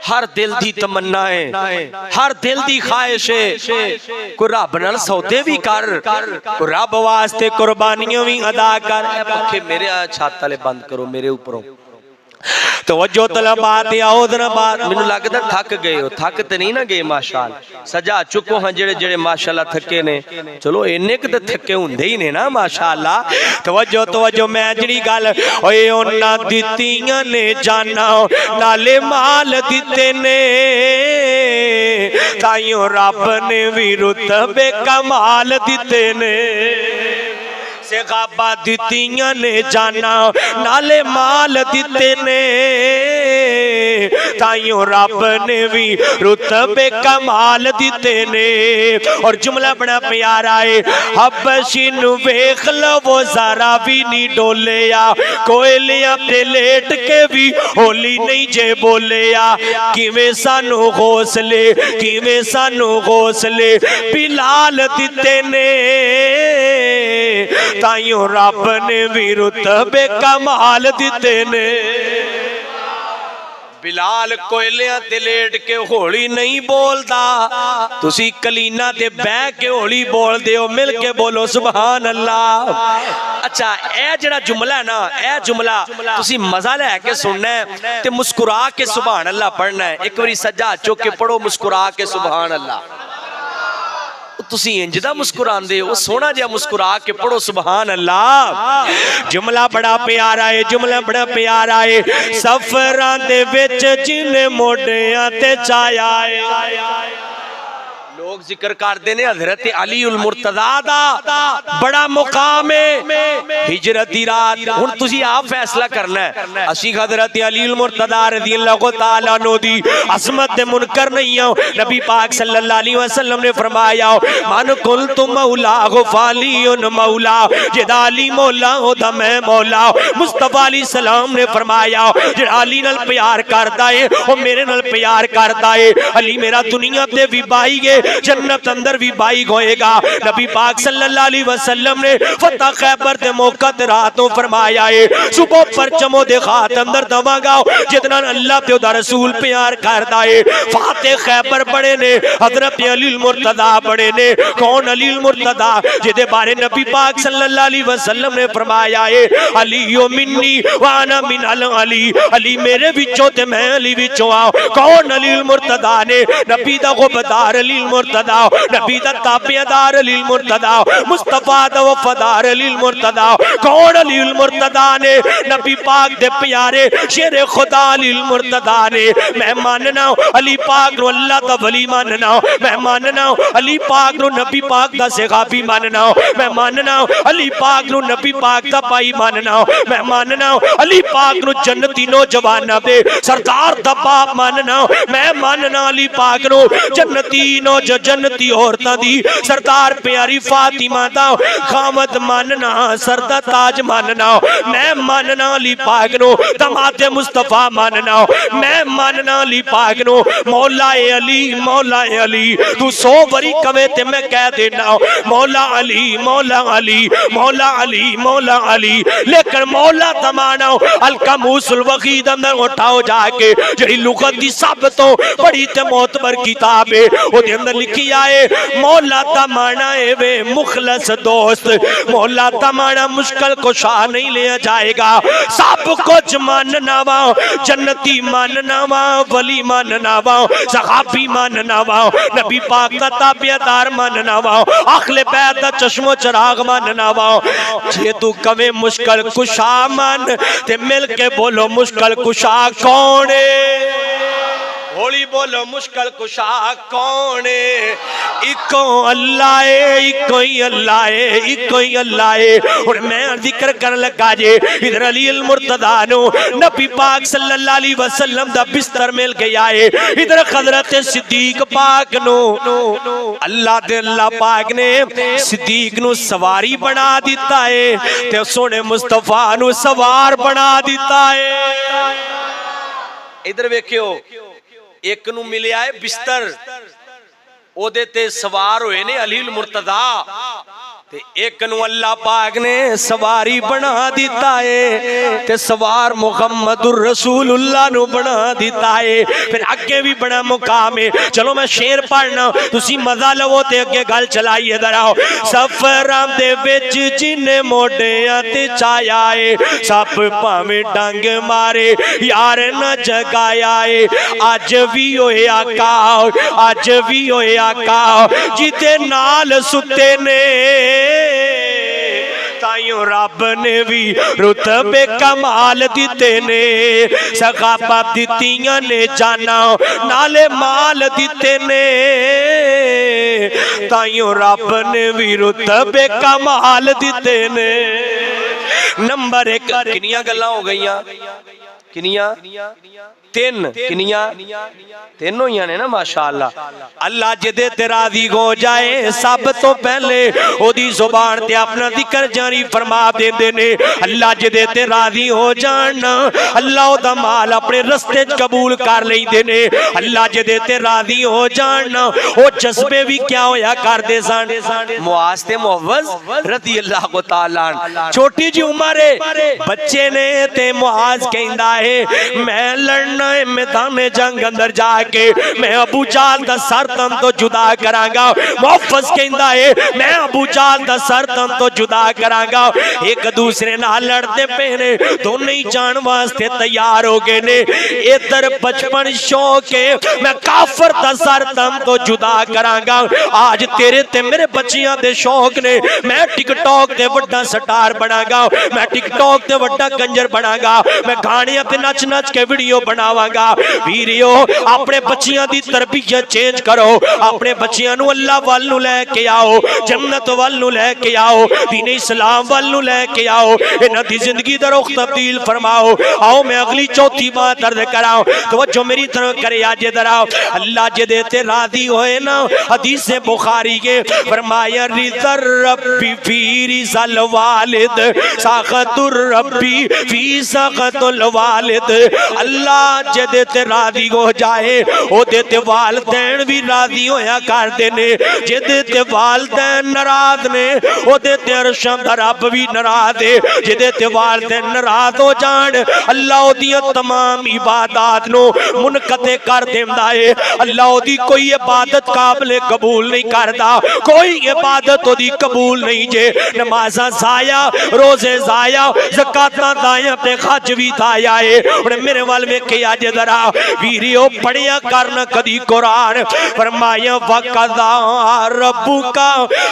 ہر دل دی تمنا ہے ہر دل دی خواہش ہے کوئی رب نال سودے بھی کر کوئی رب واسطے قربانیاں بھی ادا کر اے پکھے میرے چھت والے بند کرو میرے اوپروں توجہ طلبات آؤدنا بات میں لگتا تھک گئے ہو تھک تے نہیں نہ گئے ماشاءاللہ سجا چکو ہاں جڑے ماشاءاللہ تھکے نے چلو انہیں کہ تھکے ہوندے ہی نے نا ماشاءاللہ توجہ میں جڑی گل اوے اونا دیتیاں نے جانا نالے مال دیتے نے تائیوں رب نے بھی رتبے کمال دیتے نے سے غابہ دیتیاں نے جانا نالے مال دیتے نے تائیوں رب نے بھی رتبے کمال دیتے نے. اور جملہ بڑا پیارا ہے, حبشی نو ویکھ لو وہ ذرا بھی نہیں ڈولیا, کوئلیاں تے لیٹ کے بھی ہولی نہیں جے بولیا. کیویں سانو حوصلے کیویں سانو حوصلے بلال دیتے نے, تائیوں رب نے بھی رتبے کمال دیتے نے. بلال کوئلیاں تے لیٹ کے ہولی نہیں بولدا, تسی کلینا تے بہ کے ہولی بول دیو, مل کے بولو سبحان اللہ. اچھا اے جڑا جملہ ہے نا, اے جملہ تسی مزہ لے کے سننا ہے تے مسکرا کے سبحان اللہ پڑھنا ہے. ایک باری سجا چوک کے پڑھو مسکرا کے سبحان اللہ. تسی انجدہ مسکران دے, وہ سونا جا مسکرا کے پڑھو سبحان اللہ. جملہ بڑا پیارا ہے, جملہ بڑا پیارا ہے. سفران دے وچ جن موڑیاں تے چایا ہے. لوگ ذکر کر دینے حضرت علی المرتضیٰ دا بڑا مقام ہے ہجرت دی رات. ہن تسی آپ فیصلہ کرنا ہے, اسی حضرت علی المرتضیٰ رضی اللہ تعالیٰ عنہ دی عظمت دے منکر نہیں ہوں. نبی پاک صلی اللہ علیہ وسلم نے فرمایا من قلت مولا فعلی مولا, جدا علی مولا ہو دا میں مولا. مصطفیٰ علیہ السلام نے فرمایا جدا علی نال پیار کردا ہے وہ میرے نال پیار کردا ہے. علی میرا دنیا تے بھی بائی گے, جنت اندر بھی بائی گوئے گا. نبی پاک صلی اللہ علیہ وسلم نے فتح خیبر دے موقع دے راتوں فرمایا ہے صبح پرچموں دے خات اندر دوا گاؤ جتنا اللہ پہ دا رسول پیار کردہ ہے. فاتح خیبر بڑے نے حضرت علی المرتضیٰ بڑے نے. کون علی المرتضیٰ؟ جدے بارے نبی پاک صلی اللہ علیہ وسلم نے فرمایا ہے علی منی وانا من علی, علی میرے وچوں تے میں علی وچوں آؤ. کون علی المرتضیٰ نے؟ نبی دا غبدار علی المرتضیٰ, نبی دا تابعدار علی المرتضیٰ, مصطفیٰ دا وفادار علی المرتضیٰ. کون علی المرتضیٰ نے؟ نبی پاک دے پیارے شیر خدا علی المرتضیٰ نے. میں ماننا علی پاک نو اللہ دا ولی ماننا, میں ماننا علی پاک نو نبی پاک دا صحابی ماننا, میں ماننا علی پاک نو نبی پاک دا پائی ماننا, میں ماننا علی پاک نو جنتی نوجوانہ دے سردار دا باپ ماننا, میں ماننا علی پاک نو جنتی نو جنتی عورتاں دی سردار پیاری فاطمہ دا خامد ماننا, سردہ تاج ماننا. میں ماننا علی پاک نو داماد مصطفیٰ ماننا, میں ماننا علی پاک نو مولا علی مولا علی. تو سو وری کمے تے میں کہہ دینا مولا علی مولا علی مولا علی مولا علی. لیکن مولا تمانا القاموس الوحید اندر اٹھاؤ جا کے جڑی لغت دی سب تو بڑی تے معتبر کتاب ہے وہ دے اندر لکھی آئے مولا تمانا اے وے مخلص دوست. مولا تمانا مشکل کو شاہ نہیں لیا جائے گا. سب کچھ ماننا وا, جنتی ماننا وا, ولی ماننا وا, صحابی ماننا وا, نبی پاک کا تابعدار ماننا وا, اہل بیت دا چشم و چراغ ماننا وا. جے تو کمیں مشکل کشا مان تے مل کے بولو مشکل کشا کون ہے؟ ہولی بولو مشکل کشا کون ہے؟ اکو اللہ ہے, اکو ہی اللہ ہے, اکو ہی اللہ ہے. اور میں ذکر کر لگا جے ادھر علی المرتضیٰ نو نبی پاک صلی اللہ علیہ وسلم دا بستر مل گیا ہے. ادھر حضرت صدیق پاک نو اللہ دے اللہ پاک نے صدیق نو سواری بنا دیتا ہے تے سونے مصطفیٰ نو سوار بنا دیتا ہے. ادھر ویکھیو ایک نو ملے آئے بستر او دیتے سوار ہوئے نے علی المرتضیٰ تے ایک نو اللہ پاک نے سواری بنا دیتا ہے تے سوار محمد الرسول اللہ نو بنا دیتا ہے. پھر اگے بھی بڑا مقام ہے. چلو میں شیر پڑھنا تسی مزہ لو تے اگے گل چلائیے در آؤ. سفرام دے وچ جن موڑیاں تے چایا ہے سب پاویں ڈنگ مارے یار نہ جگایا ہے. آج بھی ہوئے آقا, آج بھی ہوئے آقا جیتے نال ستے نے, تائیوں رب نے بھی رتبے کمال دیتے نے. صحابہ دیتیاں نے جانا نالے مال دیتے نے, تائیوں رب نے بھی رتبے کمال دیتے نے. نمبر ایک کنیاں گلاں ہو گئیاں, کنیاں تین کنیاں تین ہوئی نے نا ماشاءاللہ اللہ جدے تے راضی ہو جائے سب تو پہلے او دی زبان تے اپنا ذکر جاری فرما دیندے نے اللہ جدے تے راضی ہو جان اللہ او دا مال اپنے رستے چ قبول کر لیندے نے اللہ جدے تے راضی ہو جان او جذبے بھی کیا ہویا کر دے سن معاذ تے معوذ رضی اللہ تعالی عنہ چھوٹی جی عمر ہے بچے نے تے معاذ کہندا ہے میں لڑنا ہے میدان جنگ اندر جا کے میں ابو جہل دا سر تن تو جدا کراں گا محفظ کہندا ہے میں ابو جہل دا سر تن تو جدا کراں گا ایک دوسرے نال لڑتے پے نے دونوں ہی جان واسطے تیار ہو گئے نے ادھر بچپن شوق ہے میں کافر دا سر تن تو جدا کراں گا آج تیرے تے میرے بچیاں دے شوق نے میں ٹک ٹاک تے وڈا سٹار بنا گا میں ٹک ٹاک تے وڈا کنجر بنا گا میں گاڑیاں تے نچ نچ کے ویڈیو بناواں گا ویریو اپنے بچیاں دی تربیت چینج کرو اپنے بچیاں نو اللہ وال نو لے کے آؤ جنت وال نو لے کے آؤ دین اسلام وال نو لے کے آؤ انہاں دی زندگی دا رخ تبدیل فرماؤ آؤ میں اگلی چوتھی بات عرض کراؤں توجہ میری طرف کرے آج ادھر آؤ اللہ جدے تے راضی ہوئے نا حدیث بخاری کے فرمایا رضا ربی فی رضا الوالد سخط الربی فی سخط الوالد اللہ جدے تے راضی ہو جائے او دے تے والدین بھی راضی ہویا کر دینے جدے تے والدین ناراض نے او دے تے عرشاں دا رب بھی ناراض ہے جدے تے والدین ناراض ہو جان اللہ او دی تمام عبادات نو منقطع کر دیندا ہے اللہ او دی کوئی عبادت قابل قبول نہیں کردا کوئی عبادت او دی قبول نہیں جے نمازاں ضائع روزے ضائع زکاتاں ضائع تے حج بھی ضائع ہے اور میرے وال ویکھے اج ذرا ویریو پڑھیا کرنا کدی قرآن فرمایا وَقَضَىٰ رَبُّكَ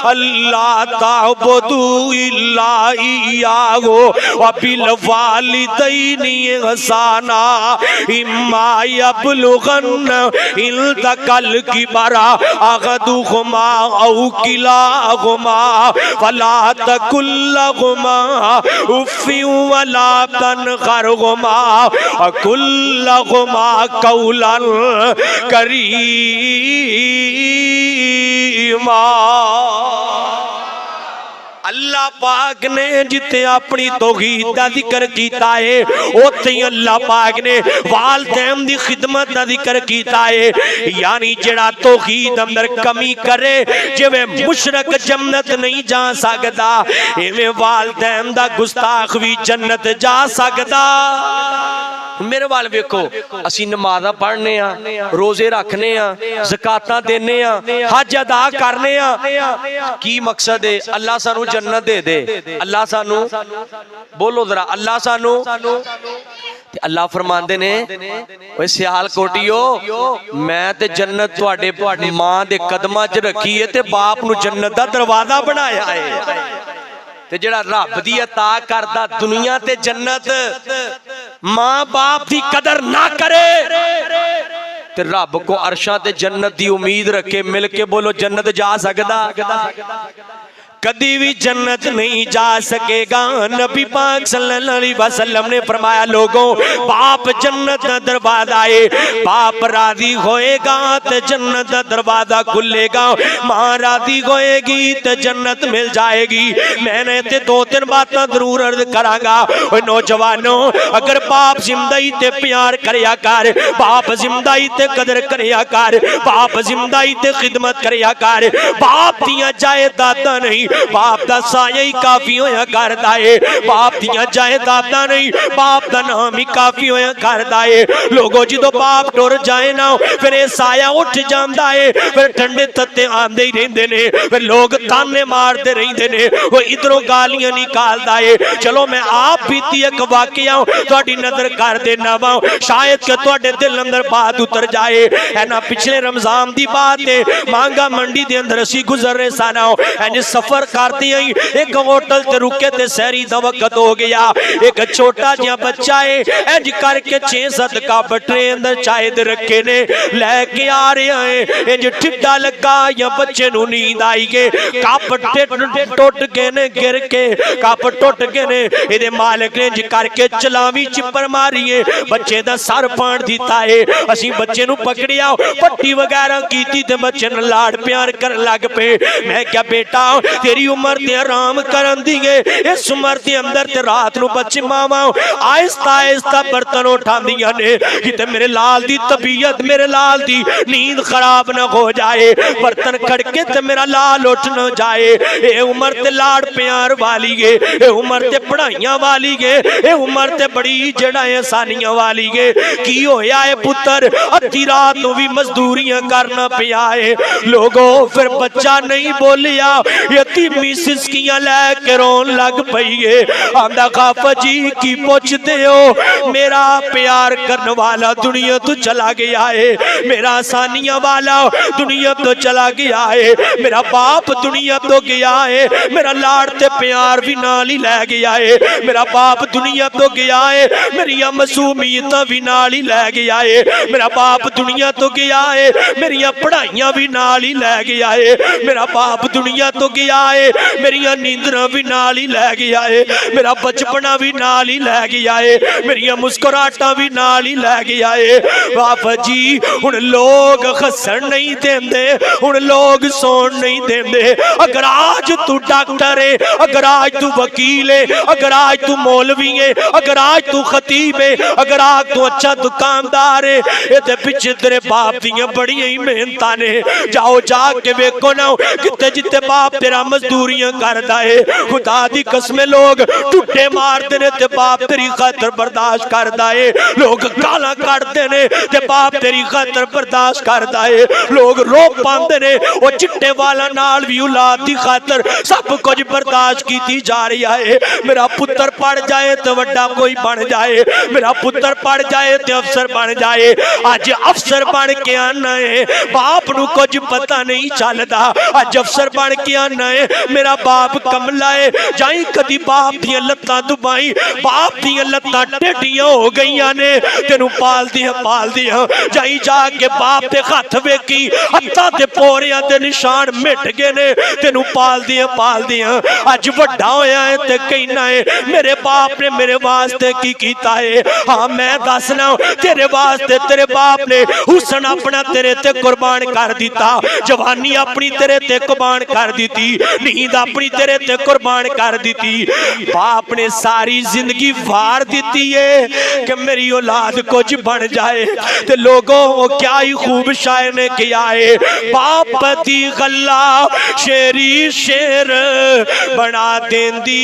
أَلَّا تَعْبُدُوا إِلَّا إِيَّاهُ وَبِالْوَالِدَيْنِ إِحْسَانًا إِمَّا يَبْلُغَنَّ عِندَكَ الْكِبَرَ أَحَدُهُمَا أَوْ كِلَاهُمَا فَلَا تَقُل لَّهُمَا أُفٍّ وَلَا تَنْهَرْهُمَا وَقُل لَّهُمَا قَوْلًا کریما اللہ پاک نے جتے اپنی توحید دا ذکر کیتا ہے اوتھے اللہ پاک نے والدین دی خدمت دا ذکر کیتا ہے یعنی جڑا توحید اندر کمی کرے جویں مشرک جنت نہیں جا سکدا ایویں والدین دا گستاخ بھی جنت جا سکدا میرے وال ویکھو اسی نمازاں پڑھنے ہاں روزے رکھنے ہاں زکاتاں دینے ہاں حج ادا کرنے ہاں کی مقصد ہے اللہ سانو جنت دے دے اللہ سانو بولو ذرا اللہ سانو اللہ فرماندے نے اوے سیال کوٹیو میں تے جنت تواڈے ماں دے قدماں چ رکھی ہے تے باپ نو جنت دا دروازہ بنایا ہے تے جڑا رب دی عطا کردا دنیا تے جنت ماں باپ دی قدر نہ کرے تے رب کو عرشاں تے جنت دی امید رکھے مل کے بولو جنت جا سکدا کدی بھی جنت نہیں جا سکے گا نبی پاک صلی اللہ علیہ وسلم نے فرمایا لوگوں باپ جنت دا دروازہ ہے باپ راضی ہوئے گا تے جنت دا دروازہ کھلے گا ماں راضی ہوئے گی تے جنت مل جائے گی میں نے تے دو تین باتاں ضرور عرض کراں گا اوے نوجوانوں اگر باپ زندگی تے پیار کریا کر باپ زندگی تے قدر کریا کر باپ زندگی تے خدمت کریا کر باپ دیاں جائیداداں نہیں باپ دا سایہ ہی کافی ہویا کردا ہے باپ دیاں جائیداداں نہیں باپ دا نام ہی کافی ہویا کردا ہے لوگوں جدوں باپ ٹر جائے نا پھر اے سایہ اٹھ جاندا ہے پھر ٹھنڈے تتے آندے ہی رہندے نے پھر لوگ تانے ماردے رہندے نے وہ ادھروں گالیاں نکالدا ہے چلو میں آپ بیتی ایک واقعہ تہاڈی نظر کر دینا وا شاید کہ تہاڈے دل اندر بات اتر جائے اے نا پچھلے رمضان دی بات ہے مانگا منڈی دے اندر اسی گزر رہے سانا اے سفر سفر کرتے ہیں ایک ہوٹل تے رکے تے سحری دا وقت ہو گیا ایک چھوٹا جہا بچہ ہے انج کر کے 6-7 کپ ٹرے اندر چائے دے رکھے نے لے کے آ رہے ہیں انج ٹھڈا لگا یا بچے نو نیند آئی گے کپ ٹوٹ گئے نے گر کے کپ ٹوٹ گئے نے ایدے مالک نے انج کر کے چلاوی چپر ماری ہے بچے دا سر پان دیتا ہے اسی بچے نو پکڑیا پٹی وغیرہ کیتی تے بچے نو لاڑ پیار کر لگ پے میں کیا بیٹا تیری عمر تے آرام کرن دی گے اس عمر تے اندر تے رات نو بچے ماما آہستہ آہستہ برتن اٹھاندیاں نے کہ میرے لال دی طبیعت میرے لال دی نیند خراب نہ ہو جائے برتن کھڑکے تے میرا لال اٹھ نہ جائے اے عمر تے لاڑ پیار والی گے اے عمر تے پڑھائیاں والی گے اے عمر تے بڑی جڑائیں آسانیاں والی گے کی ہویا ہے پتر ادھی رات نو بھی مزدوریاں کرنا پیا ہے لوگوں پھر بچہ نہیں بولیا یتیمی سسکیاں لے کے رون لگ پئی گے آمدہ خافہ جی کی پوچھ دے ہو میرا پیار کرنے والا دنیا تو چلا گیا ہے میرا آسانیاں والا دنیا تو چلا گیا ہے میرا باپ دنیا تو گیا ہے میرا لاڑ تے پیار بھی نالی لے گیا ہے میرا باپ دنیا تو گیا ہے میری معصومیت بھی نالی لے گیا ہے میرا باپ دنیا تو گیا ہے میری پڑھائیاں بھی نالی لے گیا ہے میرا باپ دنیا تو گیا ہے میری نیندراں بھی نالی لے گیا ہے میرا بچپنا بھی نالی لے گیا ہے میری مسکراہٹاں بھی نالی لے گیا ہے باپ جی ہن لوگ خسن نہیں دیندے ہن لوگ سون نہیں دیندے اگر آج تو ڈاکٹر ہے اگر آج تو وکیل ہے اگر آج تو مولوی ہے اگر آج تو خطیب ہے اگر آج تو اچھا دکاندار ہے یہ تے پیچھے تیرے باپ دیاں بڑی ہی محنتاں نے جاؤ جا کے ویکھو نا کتے جتے باپ تیرا مزدوریاں کردا ہے خدا دی قسم لوگ ٹوٹے ماردے نے تے باپ تیری خاطر برداشت کردا ہے لوگ گالاں کڈدے نے تے باپ تیری خاطر برداشت کردا ہے لوگ رو پاندے نے او چٹے والا نال بھی اولاد دی خاطر سب کچھ برداشت کیتی جا رہی ہے میرا پتر پڑھ جائے تے وڈا کوئی بن جائے میرا پتر پڑھ جائے تے افسر بن جائے آج افسر بن کے آنا ہے باپ نو کچھ پتہ نہیں چلدا آج افسر بن کے آنا ہے میرا باپ کملا ہے جائیں کدی باپ دیاں لتاں دبائیں باپ دیاں لتاں ٹیڈیاں ہو گئیاں نے تینوں پال دیاں جائیں جا کے باپ تے ہاتھ ویکھی ہتھاں تے پوریاں تے نشان مٹ گئے نے تینوں پال دیاں اج وڈا ہویا ہے تے کہنا ہے میرے باپ نے میرے واسطے کی کیتا ہے ہاں میں دسنا تیرے واسطے تیرے باپ نے حسن اپنا تیرے تے قربان کر دیتا جوانی اپنی تیرے تے قربان کر دیتی نیند اپنی تیرے تے قربان کر دیتی باپ نے ساری زندگی وار دیتی ہے کہ میری اولاد کچھ بن جائے تے لوگوں کیا ہی خوب شاعر نے کیا ہے باپ دی غلہ شیری شیر بنا دیندی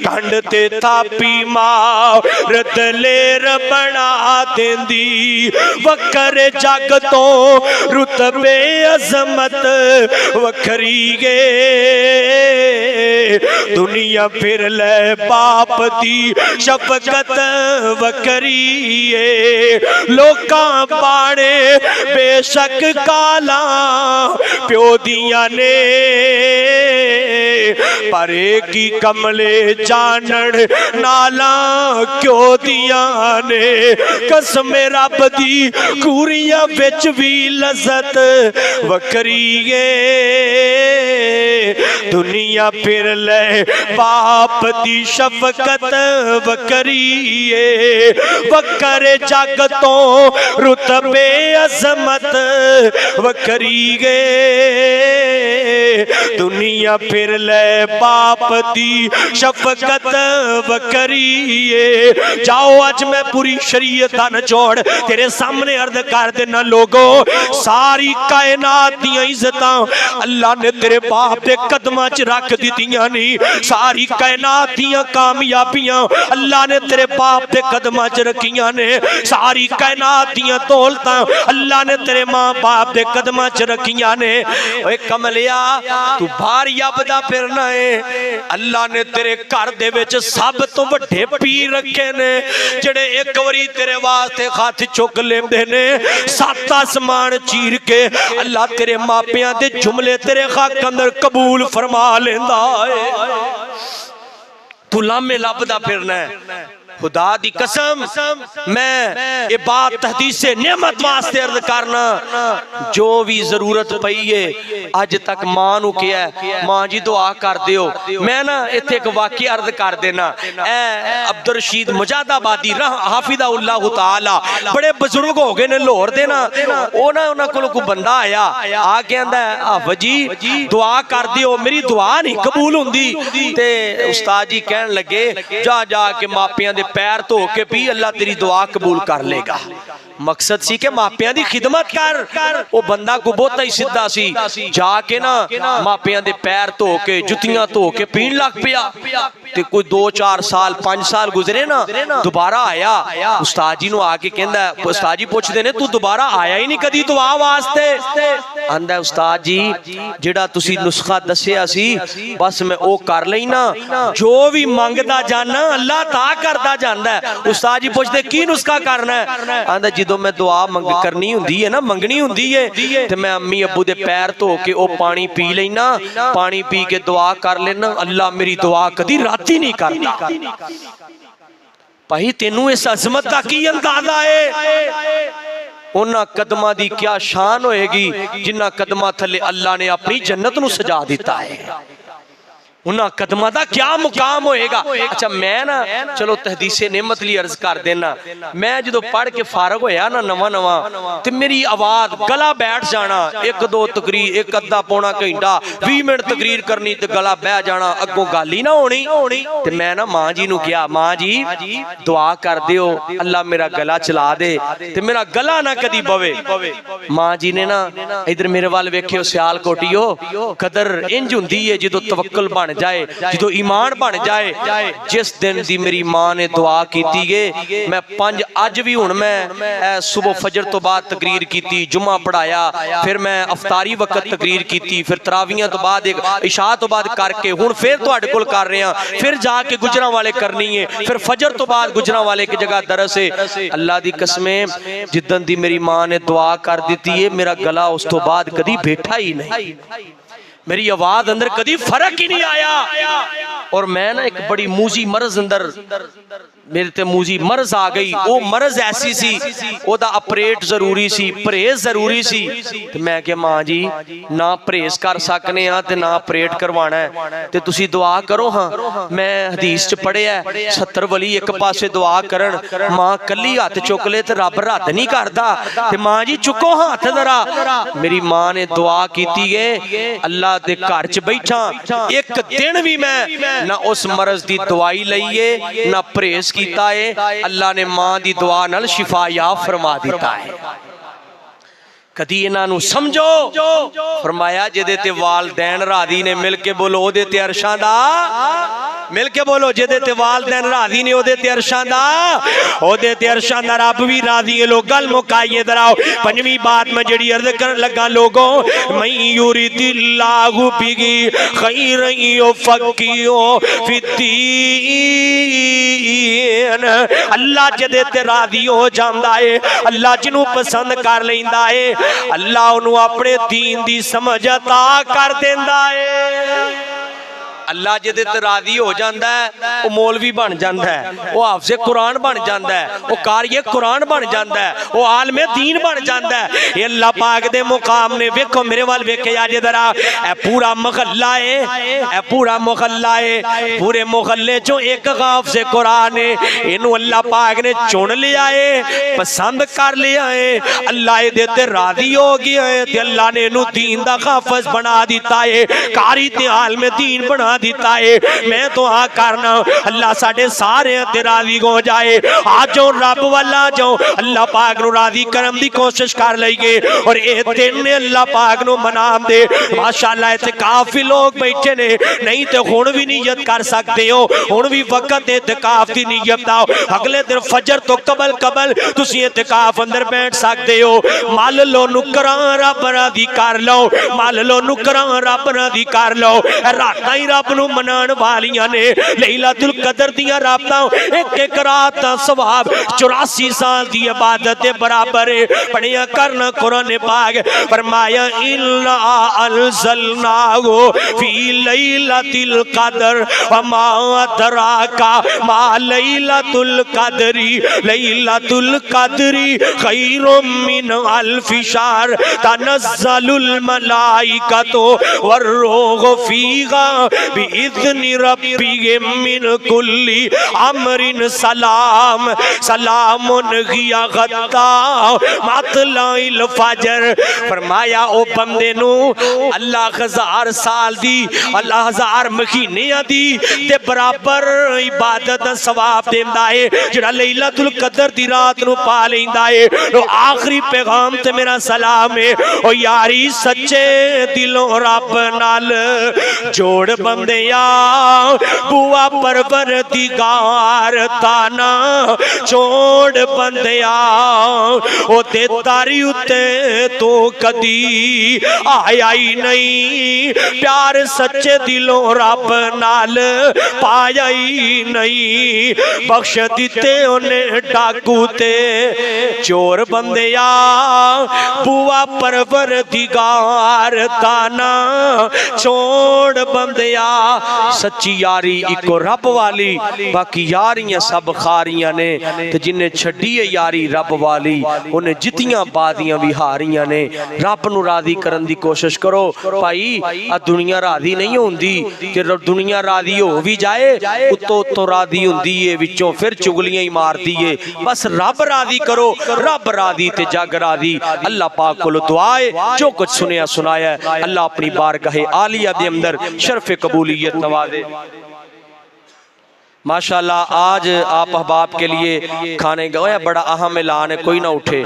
کنڈ تے تھاپی ماں ردلیر بنا دیندی وکر جگ تو رتبے عظمت وکری گے دنیا پھر لے باپ دی شفقت وکری ہے لوکاں باڑے بے شک کالا پیو دیاں نے پرے کی کملے جانن نالا کیوں دیاں نے قسم رب دی کوریاں وچ بھی لذت وکری ہے دنیا پھر لے باپ دی شفقت وکری ہے وکر جگ تو رتبے عظمت وکری گے دنیا پھر لے باپ دی شفقت وکری ہے جاؤ اج میں پوری شریعت نچوڑ تیرے سامنے عرض کر دینا لوگوں ساری کائنات دی عزتاں اللہ نے تیرے باپ دے قدم قدماں چ رکھ دتیاں نہیں ساری کائنات دیاں کامیابیاں اللہ نے تیرے باپ دے قدماں چ رکھیاں نے ساری کائنات دیاں دولتاں اللہ نے تیرے ماں باپ دے قدماں چ رکھیاں نے اوے کملیا تو باہر یبدا پھرنا ہے اللہ نے تیرے گھر دے وچ سب تو وڈے پیر رکھے نے جڑے ایک واری تیرے واسطے ہاتھ چک لیندے نے سات آسمان چیر کے اللہ تیرے ماپیاں دے جملے تیرے حق اندر قبول فرما لیندا ہے تو لامے لبدا پھرنا ہے خدا دی قسم میں یہ بات تحدیث نعمت واسطے عرض کرنا جو بھی ضرورت پئی ہے آج تک ماں نو کیا ہے ماں جی دعا کر دیو میں نا ایتھے ایک واقعہ عرض کر دینا اے عبدالرشید مجاد آبادی حافظہ اللہ تعالی بڑے بزرگ ہو گئے نے لاہور دے نا انہاں کولوں کوئی بندہ آیا آ کے آندا ہے آفا جی دعا کر دیو میری دعا نہیں قبول ہوندی تے استاد جی کہن لگے جا جا کے ماپیاں دے پیر تو کے بھی اللہ تیری دعا قبول کر لے گا مقصد سی کہ ماپیاں دی خدمت کر وہ بندہ کو بہت ہی سدھا سی جا کے نا ماپیاں دے پیر تو کے جتیاں تو کے پین لگ پیا تے کوئی 2-4 سال 5 سال گزرے نا دوبارہ آیا استاد جی نو آ کے کہندا ہے استاد جی پوچھ دے نے تو دوبارہ آیا ہی نہیں کدی دعا واسطے آندا ہے استاد جی جڑا تسی نسخہ دسیا سی بس میں او کر لینا جو بھی منگدا جانا اللہ تا کردا جاندا ہے استاد جی پوچھ دے کی نسخہ کرنا ہے آندا جدوں میں دعا منگ کرنی ہوندی ہے نا منگنی ہوندی ہے تے میں امی ابو دے پیر تو کے او پانی پی لینا پانی پی کے دعا کر لینا اللہ میری دعا کدی راتی نہیں کرتا بھائی تینوں اس عظمت دا کی اندازہ ہے انہاں قدمہ دی کیا شان ہوئے گی جنہاں قدمہ تھلے اللہ نے اپنی جنت نو سجا دیتا ہے انہاں قدمہ دا کیا مقام ہوئے گا اچھا میں نا چلو تحدیث نعمت لی عرض کر دینا میں جدو پڑھ کے فارغ ہویا نا نواں تے میری آواز گلا بیٹھ جانا 1-2 تقریر 1 پونا گھنٹہ 20 منٹ تقریر کرنی تے گلا بیٹھ جانا اگوں گل ہی نہ ہونی تے میں نا ماں جی نو کیا ماں جی دعا کر دیو اللہ میرا گلا چلا دے تے میرا گلا نہ کدی بوے ماں جی نے نا ادھر میرے وال ویکھیو سیال کوٹیو قدر انج ہوندی ہے جدو توکل بن جائے جدو ایمان بن جائے جس دن دی میری ماں نے دعا کیتی گے میں 5 اج بھی ہن میں صبح فجر تو بعد تقریر کیتی جمعہ پڑھایا پھر میں افطاری وقت تقریر کیتی پھر تراویحاں تو بعد ایک عشاء تو بعد کر کے ہن پھر تواڈے کول کر رہے ہاں پھر جا کے گجراں والے کرنی ہے پھر فجر تو بعد گجراں والے کی جگہ درس ہے اللہ دی قسمیں جدن دی میری ماں نے دعا کر دیتی ہے میرا گلا اس تو بعد کدی بیٹھا ہی نہیں میری آواز اندر کدی فرق ہی نہیں آیا اور میں نا ایک بڑی موزی مرض اندر میرے تے موزی مرض آ گئی وہ مرض ایسی سی وہ دا اپریٹ ضروری سی پریز ضروری سی تے میں کہ ماں جی نہ پریز کر سکنے ہاں تے نہ اپریٹ کروانا ہے تے تسی دعا کرو ہاں میں حدیث چ پڑھیا ہے 70 ولی ایک پاسے دعا کرن ماں کلی ہاتھ چک لے تے رب رد نہیں کردا تے ماں جی چکو ہاتھ ذرا میری ماں نے دعا کیتی ہے اللہ دے گھر چ بیٹھا ایک دن بھی میں نہ اس مرض دی دوائی لئیے نہ پریز کیتا ہے اللہ نے ماں دی دعا نال شفا یاب فرما دیتا ہے کدی انہاں نو سمجھو فرمایا جدے تے والدین راضی نے مل کے بولو او دے تے عرشاں دا مل کے بولو جدے تے والدین راضی نے او دے تے عرشاں دا او دے تے عرشاں دا رب بھی راضی ہے لوگ گل مکائیے دراؤ پنجویں بات میں جڑی عرض کرن لگا لوگوں من یرید اللہ بہ خیرا یفقہہ فی الدین اللہ جدے تے راضی ہو جاندا ہے اللہ جنوں پسند کر لیندا ہے اللہ انہوں اپنے دین دی سمجھ عطا کر دیندا ہے اللہ جدے تے راضی ہو جاندا ہے وہ مولوی بن جاندا ہے وہ حافظ قرآن بن جاندا ہے وہ قاری قرآن بن جاندا ہے وہ عالم دین بن جاندا ہے یہ اللہ پاک دے مقام نے ویکھو میرے وال ویکھے آ جے ذرا اے پورا محلہ ہے اے پورا محلہ ہے پورے محلے چوں ایک حافظ قرآن ہے اینو اللہ پاک نے چن لیا ہے پسند کر لیا ہے اللہ دے تے راضی ہو گیا ہے تے اللہ نے اینو دین دا حافظ بنا دیتا ہے قاری تے عالم دین بنا دیتا ہے میں تو آ کرنا اللہ ساڑھے سارے تے راضی ہو جائے آجوں رب والا جاؤ اللہ پاک نو راضی کرم دی کوشش کر لئیے اور اے دن نے اللہ پاک نو منام دے ماشاءاللہ ایسے کافی لوگ بیٹھے نے نہیں تے ہون بھی نیت کر سکتے ہو ہون بھی وقت اعتکاف دی نیت داؤ اگلے دن فجر تو قبل تسی اعتکاف اندر بیٹھ سکتے ہو مال لو نکران رب راضی کر لو مال لو نکران رب راضی کر لو راتاں ہی رب نو منان والیاں نے لیلۃ القدر دیاں راتاں ایک ایک رات دا ثواب 84 سال دی عبادت برابر ہے پڑھیا کرنا قرآن پاک فرمایا الا انزلناہ فی لیلۃ القدر وما ادراک ما لیلۃ القدر لیلۃ القدر خیر من الف شہر تنزل الملائکۃ والروح فیہا باذن ربہم من کل امر سلام سلام ہی غدا مطلع الفجر فرمایا او بندے نو اللہ 1000 سال دی اللہ 1000 مہینے دی تے برابر عبادت دا ثواب دیندا ہے جڑا لیلۃ القدر دی رات نو پا لیندا ہے تو آخری پیغام تے میرا سلام ہے او یاری سچے دلوں رب نال جوڑ بندیا بوا پروردگار تانا چھوڑ بندیا او تے تاری اتے تو کدی آیا ہی نہیں پیار سچے دلوں رب نال پایا ہی نہیں بخش دیتے انہیں ڈاکو تے چور بندیا بوا پروردگار تانا چھوڑ بندیا سچی یاری ایکو رب والی باقی یاریاں سب خاریاں نے تے جنہیں چھڑی ہے یاری رب والی انہیں جتیاں بادیاں بھی ہاریاں نے رب نو راضی کرن دی کوشش کرو بھائی دنیا راضی نہیں ہوندی کہ دنیا راضی ہو بھی جائے اتو راضی ہوندی ہے وچوں پھر چگلیاں ہی مار دیئے بس رب راضی کرو رب راضی تے جگ راضی اللہ پاک کو دعائے جو کچھ سنیا سنایا ہے اللہ اپنی بارگاہ عالیہ دے اندر شرف قبولیت نوازے ماشاءاللہ آج آپ احباب کے لیے کھانے گئے بڑا اہم اعلان ہے کوئی نہ اٹھے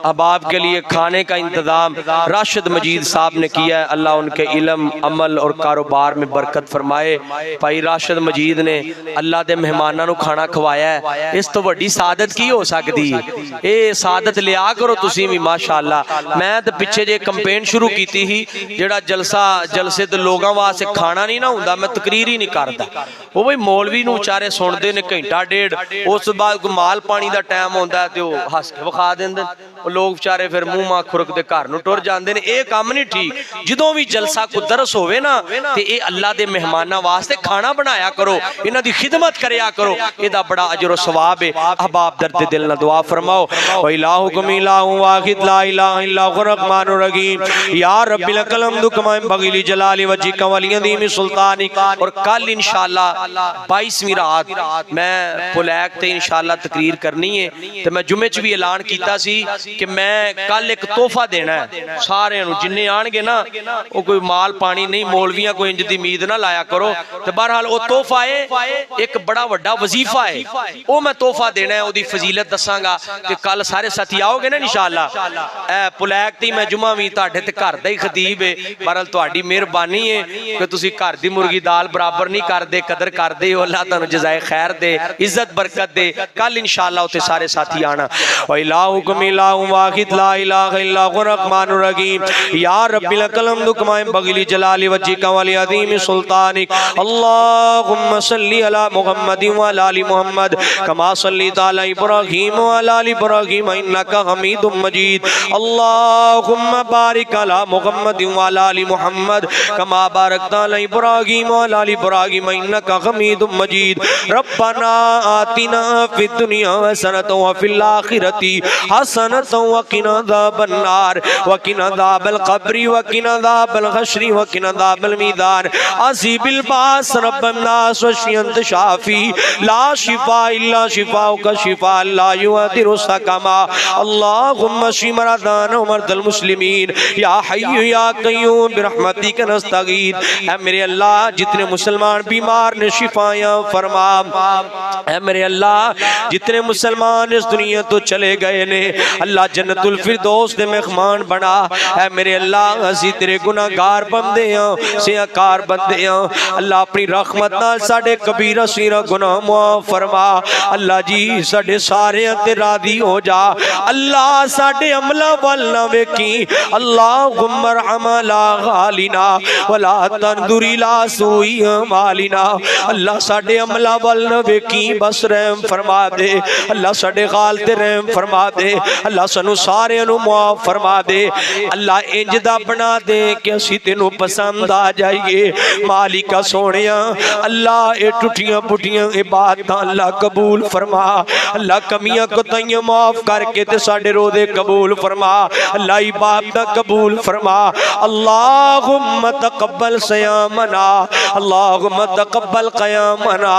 احباب کے لیے کھانے کا انتظام راشد مجید صاحب نے کیا ہے اللہ ان کے علم عمل اور کاروبار میں برکت فرمائے بھائی راشد مجید نے اللہ دے مہمانوں نو کھانا کھوایا ہے اس تو بڑی سعادت کی ہو سکتی اے سعادت لیا کرو تسی بھی ماشاءاللہ میں تے پیچھے جے کمپین شروع کیتی ہی جڑا جلسے تے لوگاں واسطے کھانا نہیں نہ ہوندا میں تقریر ہی نہیں کردا وہ بھائی مولوی نو چارے سن دے نے گھنٹہ ڈیڑھ اس بعد مال پانی دا ٹائم ہوندا ہے تے او ہس کے وکھا دیندے لوگ چارے پھر منہ ماں کھرک دے گھر نو ٹر جاندے نے اے کام نہیں ٹھیک جدوں بھی جلسہ کو درس ہوے نا تے اے اللہ دے مہماناں واسطے کھانا بنایا کرو انہاں دی خدمت کریا کرو اے دا بڑا اجر و ثواب ہے احباب درد دل نہ دعا فرماؤ و الہکم الہ واحد لا الہ الا هو الرحمن الرحیم یا رب لک الحمد کما ينبغي لجلال وجهك ولعظیم سلطانک اور کل انشاءاللہ 22ویں رات میں پولیک تے انشاءاللہ تقریر کرنی ہے تے میں جمعے چ بھی اعلان کیتا سی کہ میں کل ایک تحفہ دینا ہے سارے نو جننے آن گے نا وہ کوئی مال پانی نہیں مولویاں کوئی انج دی امید نہ لایا کرو تے بہرحال وہ تحفہ ہے ایک بڑا بڑا وظیفہ ہے وہ میں تحفہ دینا ہے او دی فضیلت دساں گا کہ کل سارے ساتھی آؤ گے نا انشاءاللہ اے پولیک تے میں جمعہ وی تہاڈے تے گھر دا ہی خطیب ہے بہرحال تہاڈی مہربانی ہے کہ تسی گھر دی مرغی دال برابر نہیں کردے قدر کردے ہو اللہ تانوں جزائے خیر دے عزت برکت دے کل انشاءاللہ اوتے سارے ساتھی آنا و الہکم الہ واحد لا الہ الا هو الرحمن الرحیم یا رب لک الحمد کما ينبغي لجلال وجهك ولعظیم سلطانک اللهم صل علی محمد وعلى ال محمد كما صليت على ابراہیم وعلى ال ابراہیم انك حمید مجید اللهم بارک علی محمد وعلى ال محمد كما بارکت علی ابراہیم وعلى ال ابراہیم انك حمید مجید ربنا آتنا فی الدنیا حسنۃ وفی الآخرۃ حسنۃ وقنا عذاب النار وقنا عذاب القبر وقنا عذاب الحشر وقنا عذاب المیزان عذاب الباس رب الناس واشفی انت شافی لا شفاء الا شفاؤک شفاء لا یغادر سقما اللهم اشف مرضانا ومرضى المسلمین یا حی یا قیوم برحمتک نستغیث۔ اے میرے اللہ جتنے مسلمان بیمار نے شفایاں فرما، اے میرے اللہ جتنے مسلمان اس دنیا تو چلے گئے نے اللہ جنت الفردوس دے مہمان بنا۔ اے میرے اللہ اسی تیرے گناہگار بندے ہیں، سیاکار بندے ہیں، اللہ اپنی رحمت نال ساڈے کبیرہ صغیرہ گناہ معاف فرما۔ اللہ جی ساڈے سارے تے راضی ہو جا، اللہ ساڈے عملاں ول نہ ویکھی، اللہم ارحم لا غالنا ولا تنظر الى سوء اعمالنا۔ اللہ ساڈے عملاں ول نہ ویکھی، بس رحم فرما دے، اللہ ساڈے غال تے رحم فرما دے، اللہ سانو سارے نو معاف فرما دے، اللہ انج دا بنا دے کہ اسی تینوں پسند آ جائیے۔ مالکا سونیا اللہ اے ٹوٹیاں پٹیاں عبادتاں اللہ قبول فرما، اللہ کمیاں کوتاہیاں معاف کر کے تے ساڈے روزے قبول فرما، اللہ عبادتاں قبول فرما۔ اللہم تقبل صیامنا، اللہم تقبل قیامنا،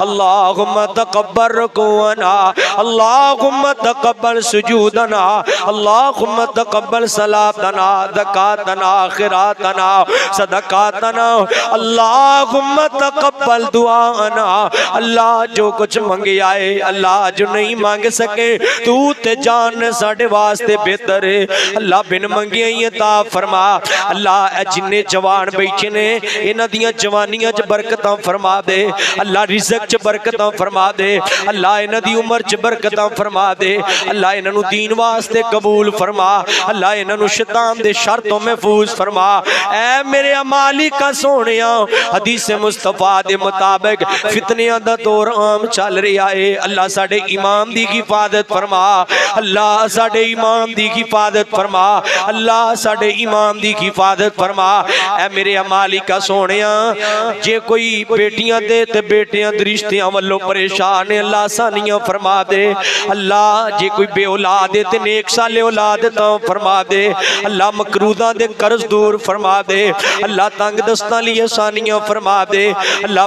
اللہم تقبل رکوعنا، اللہم تقبل سجودنا، اللہم تقبل صلاتنا زکاتنا خیراتنا صدقاتنا، اللہم تقبل دعانا۔ اللہ جو کچھ منگے آئے اللہ جو نہیں مانگ سکے تو تے جان ساڑھے واسطے بہتر ہے، اللہ بن منگے ہی عطا فرما۔ اللہ اے جننے جوان بیٹھے نے انہاں دیاں جوانیاں چ برکتاں فرما دے، اللہ رزق چ برکتاں فرما دے، اللہ انہاں دی عمر چ برکتاں فرما دے، اللہ انہاں نو دین واسطے قبول فرما، اللہ انہاں نو شیطان دے شر تو محفوظ فرما۔ اے میرے مالکا سونیا حدیث مصطفیٰ دے مطابق فتنیاں دا دور عام چل رہا ہے، اللہ ساڈے امام دی حفاظت فرما، اللہ ساڈے امام دی حفاظت فرما، اللہ ساڈے امام دی حفاظت فرما۔ اے میرے مالکا سونیا جے کوئی بیٹیاں دے تے بیٹیاں دے رشتیاں والوں پریشان ہے اللہ آسانیاں فرما دے، اللہ جے کوئی بے اولاد ہے تے نیک سال اولاد تا فرما دے، اللہ مقروضاں دے قرض دور فرما دے، اللہ تنگ دستاں لی آسانیاں فرما دے، اللہ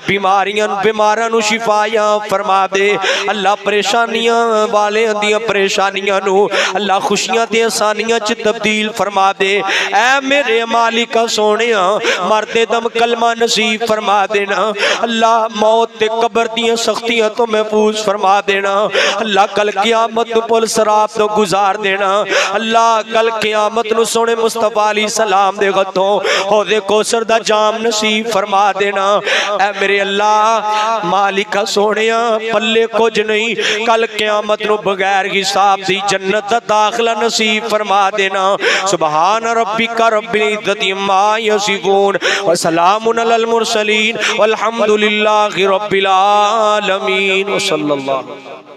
بیماراں نو شفایاں فرما دے، اللہ پریشانیاں والے اندیاں پریشانیاں نو اللہ خوشیاں تے آسانیاں چ تبدیل فرما دے۔ اے میرے مالکا سونیا مرتے دم کلمہ نصیب فرما دینا، اللہ موت تے قبر دیاں سختیاں تو محفوظ فرما دینا، اللہ کل قیامت نو پل صراط تو گزار دینا، اللہ کل قیامت نو سونے مصطفیٰ علیہ السلام دے غتوں حوض کوثر دا جام نصیب فرما دینا۔ اے میرے اللہ مالکا سونیا پلے کچھ نہیں، کل قیامت نو بغیر حساب دی جنت دا داخلہ نصیب فرما دینا۔ سبحان ربک رب العزت عما یصفون وسلام علی المرسلین والحمد للہ رب العالمین وصلی اللہ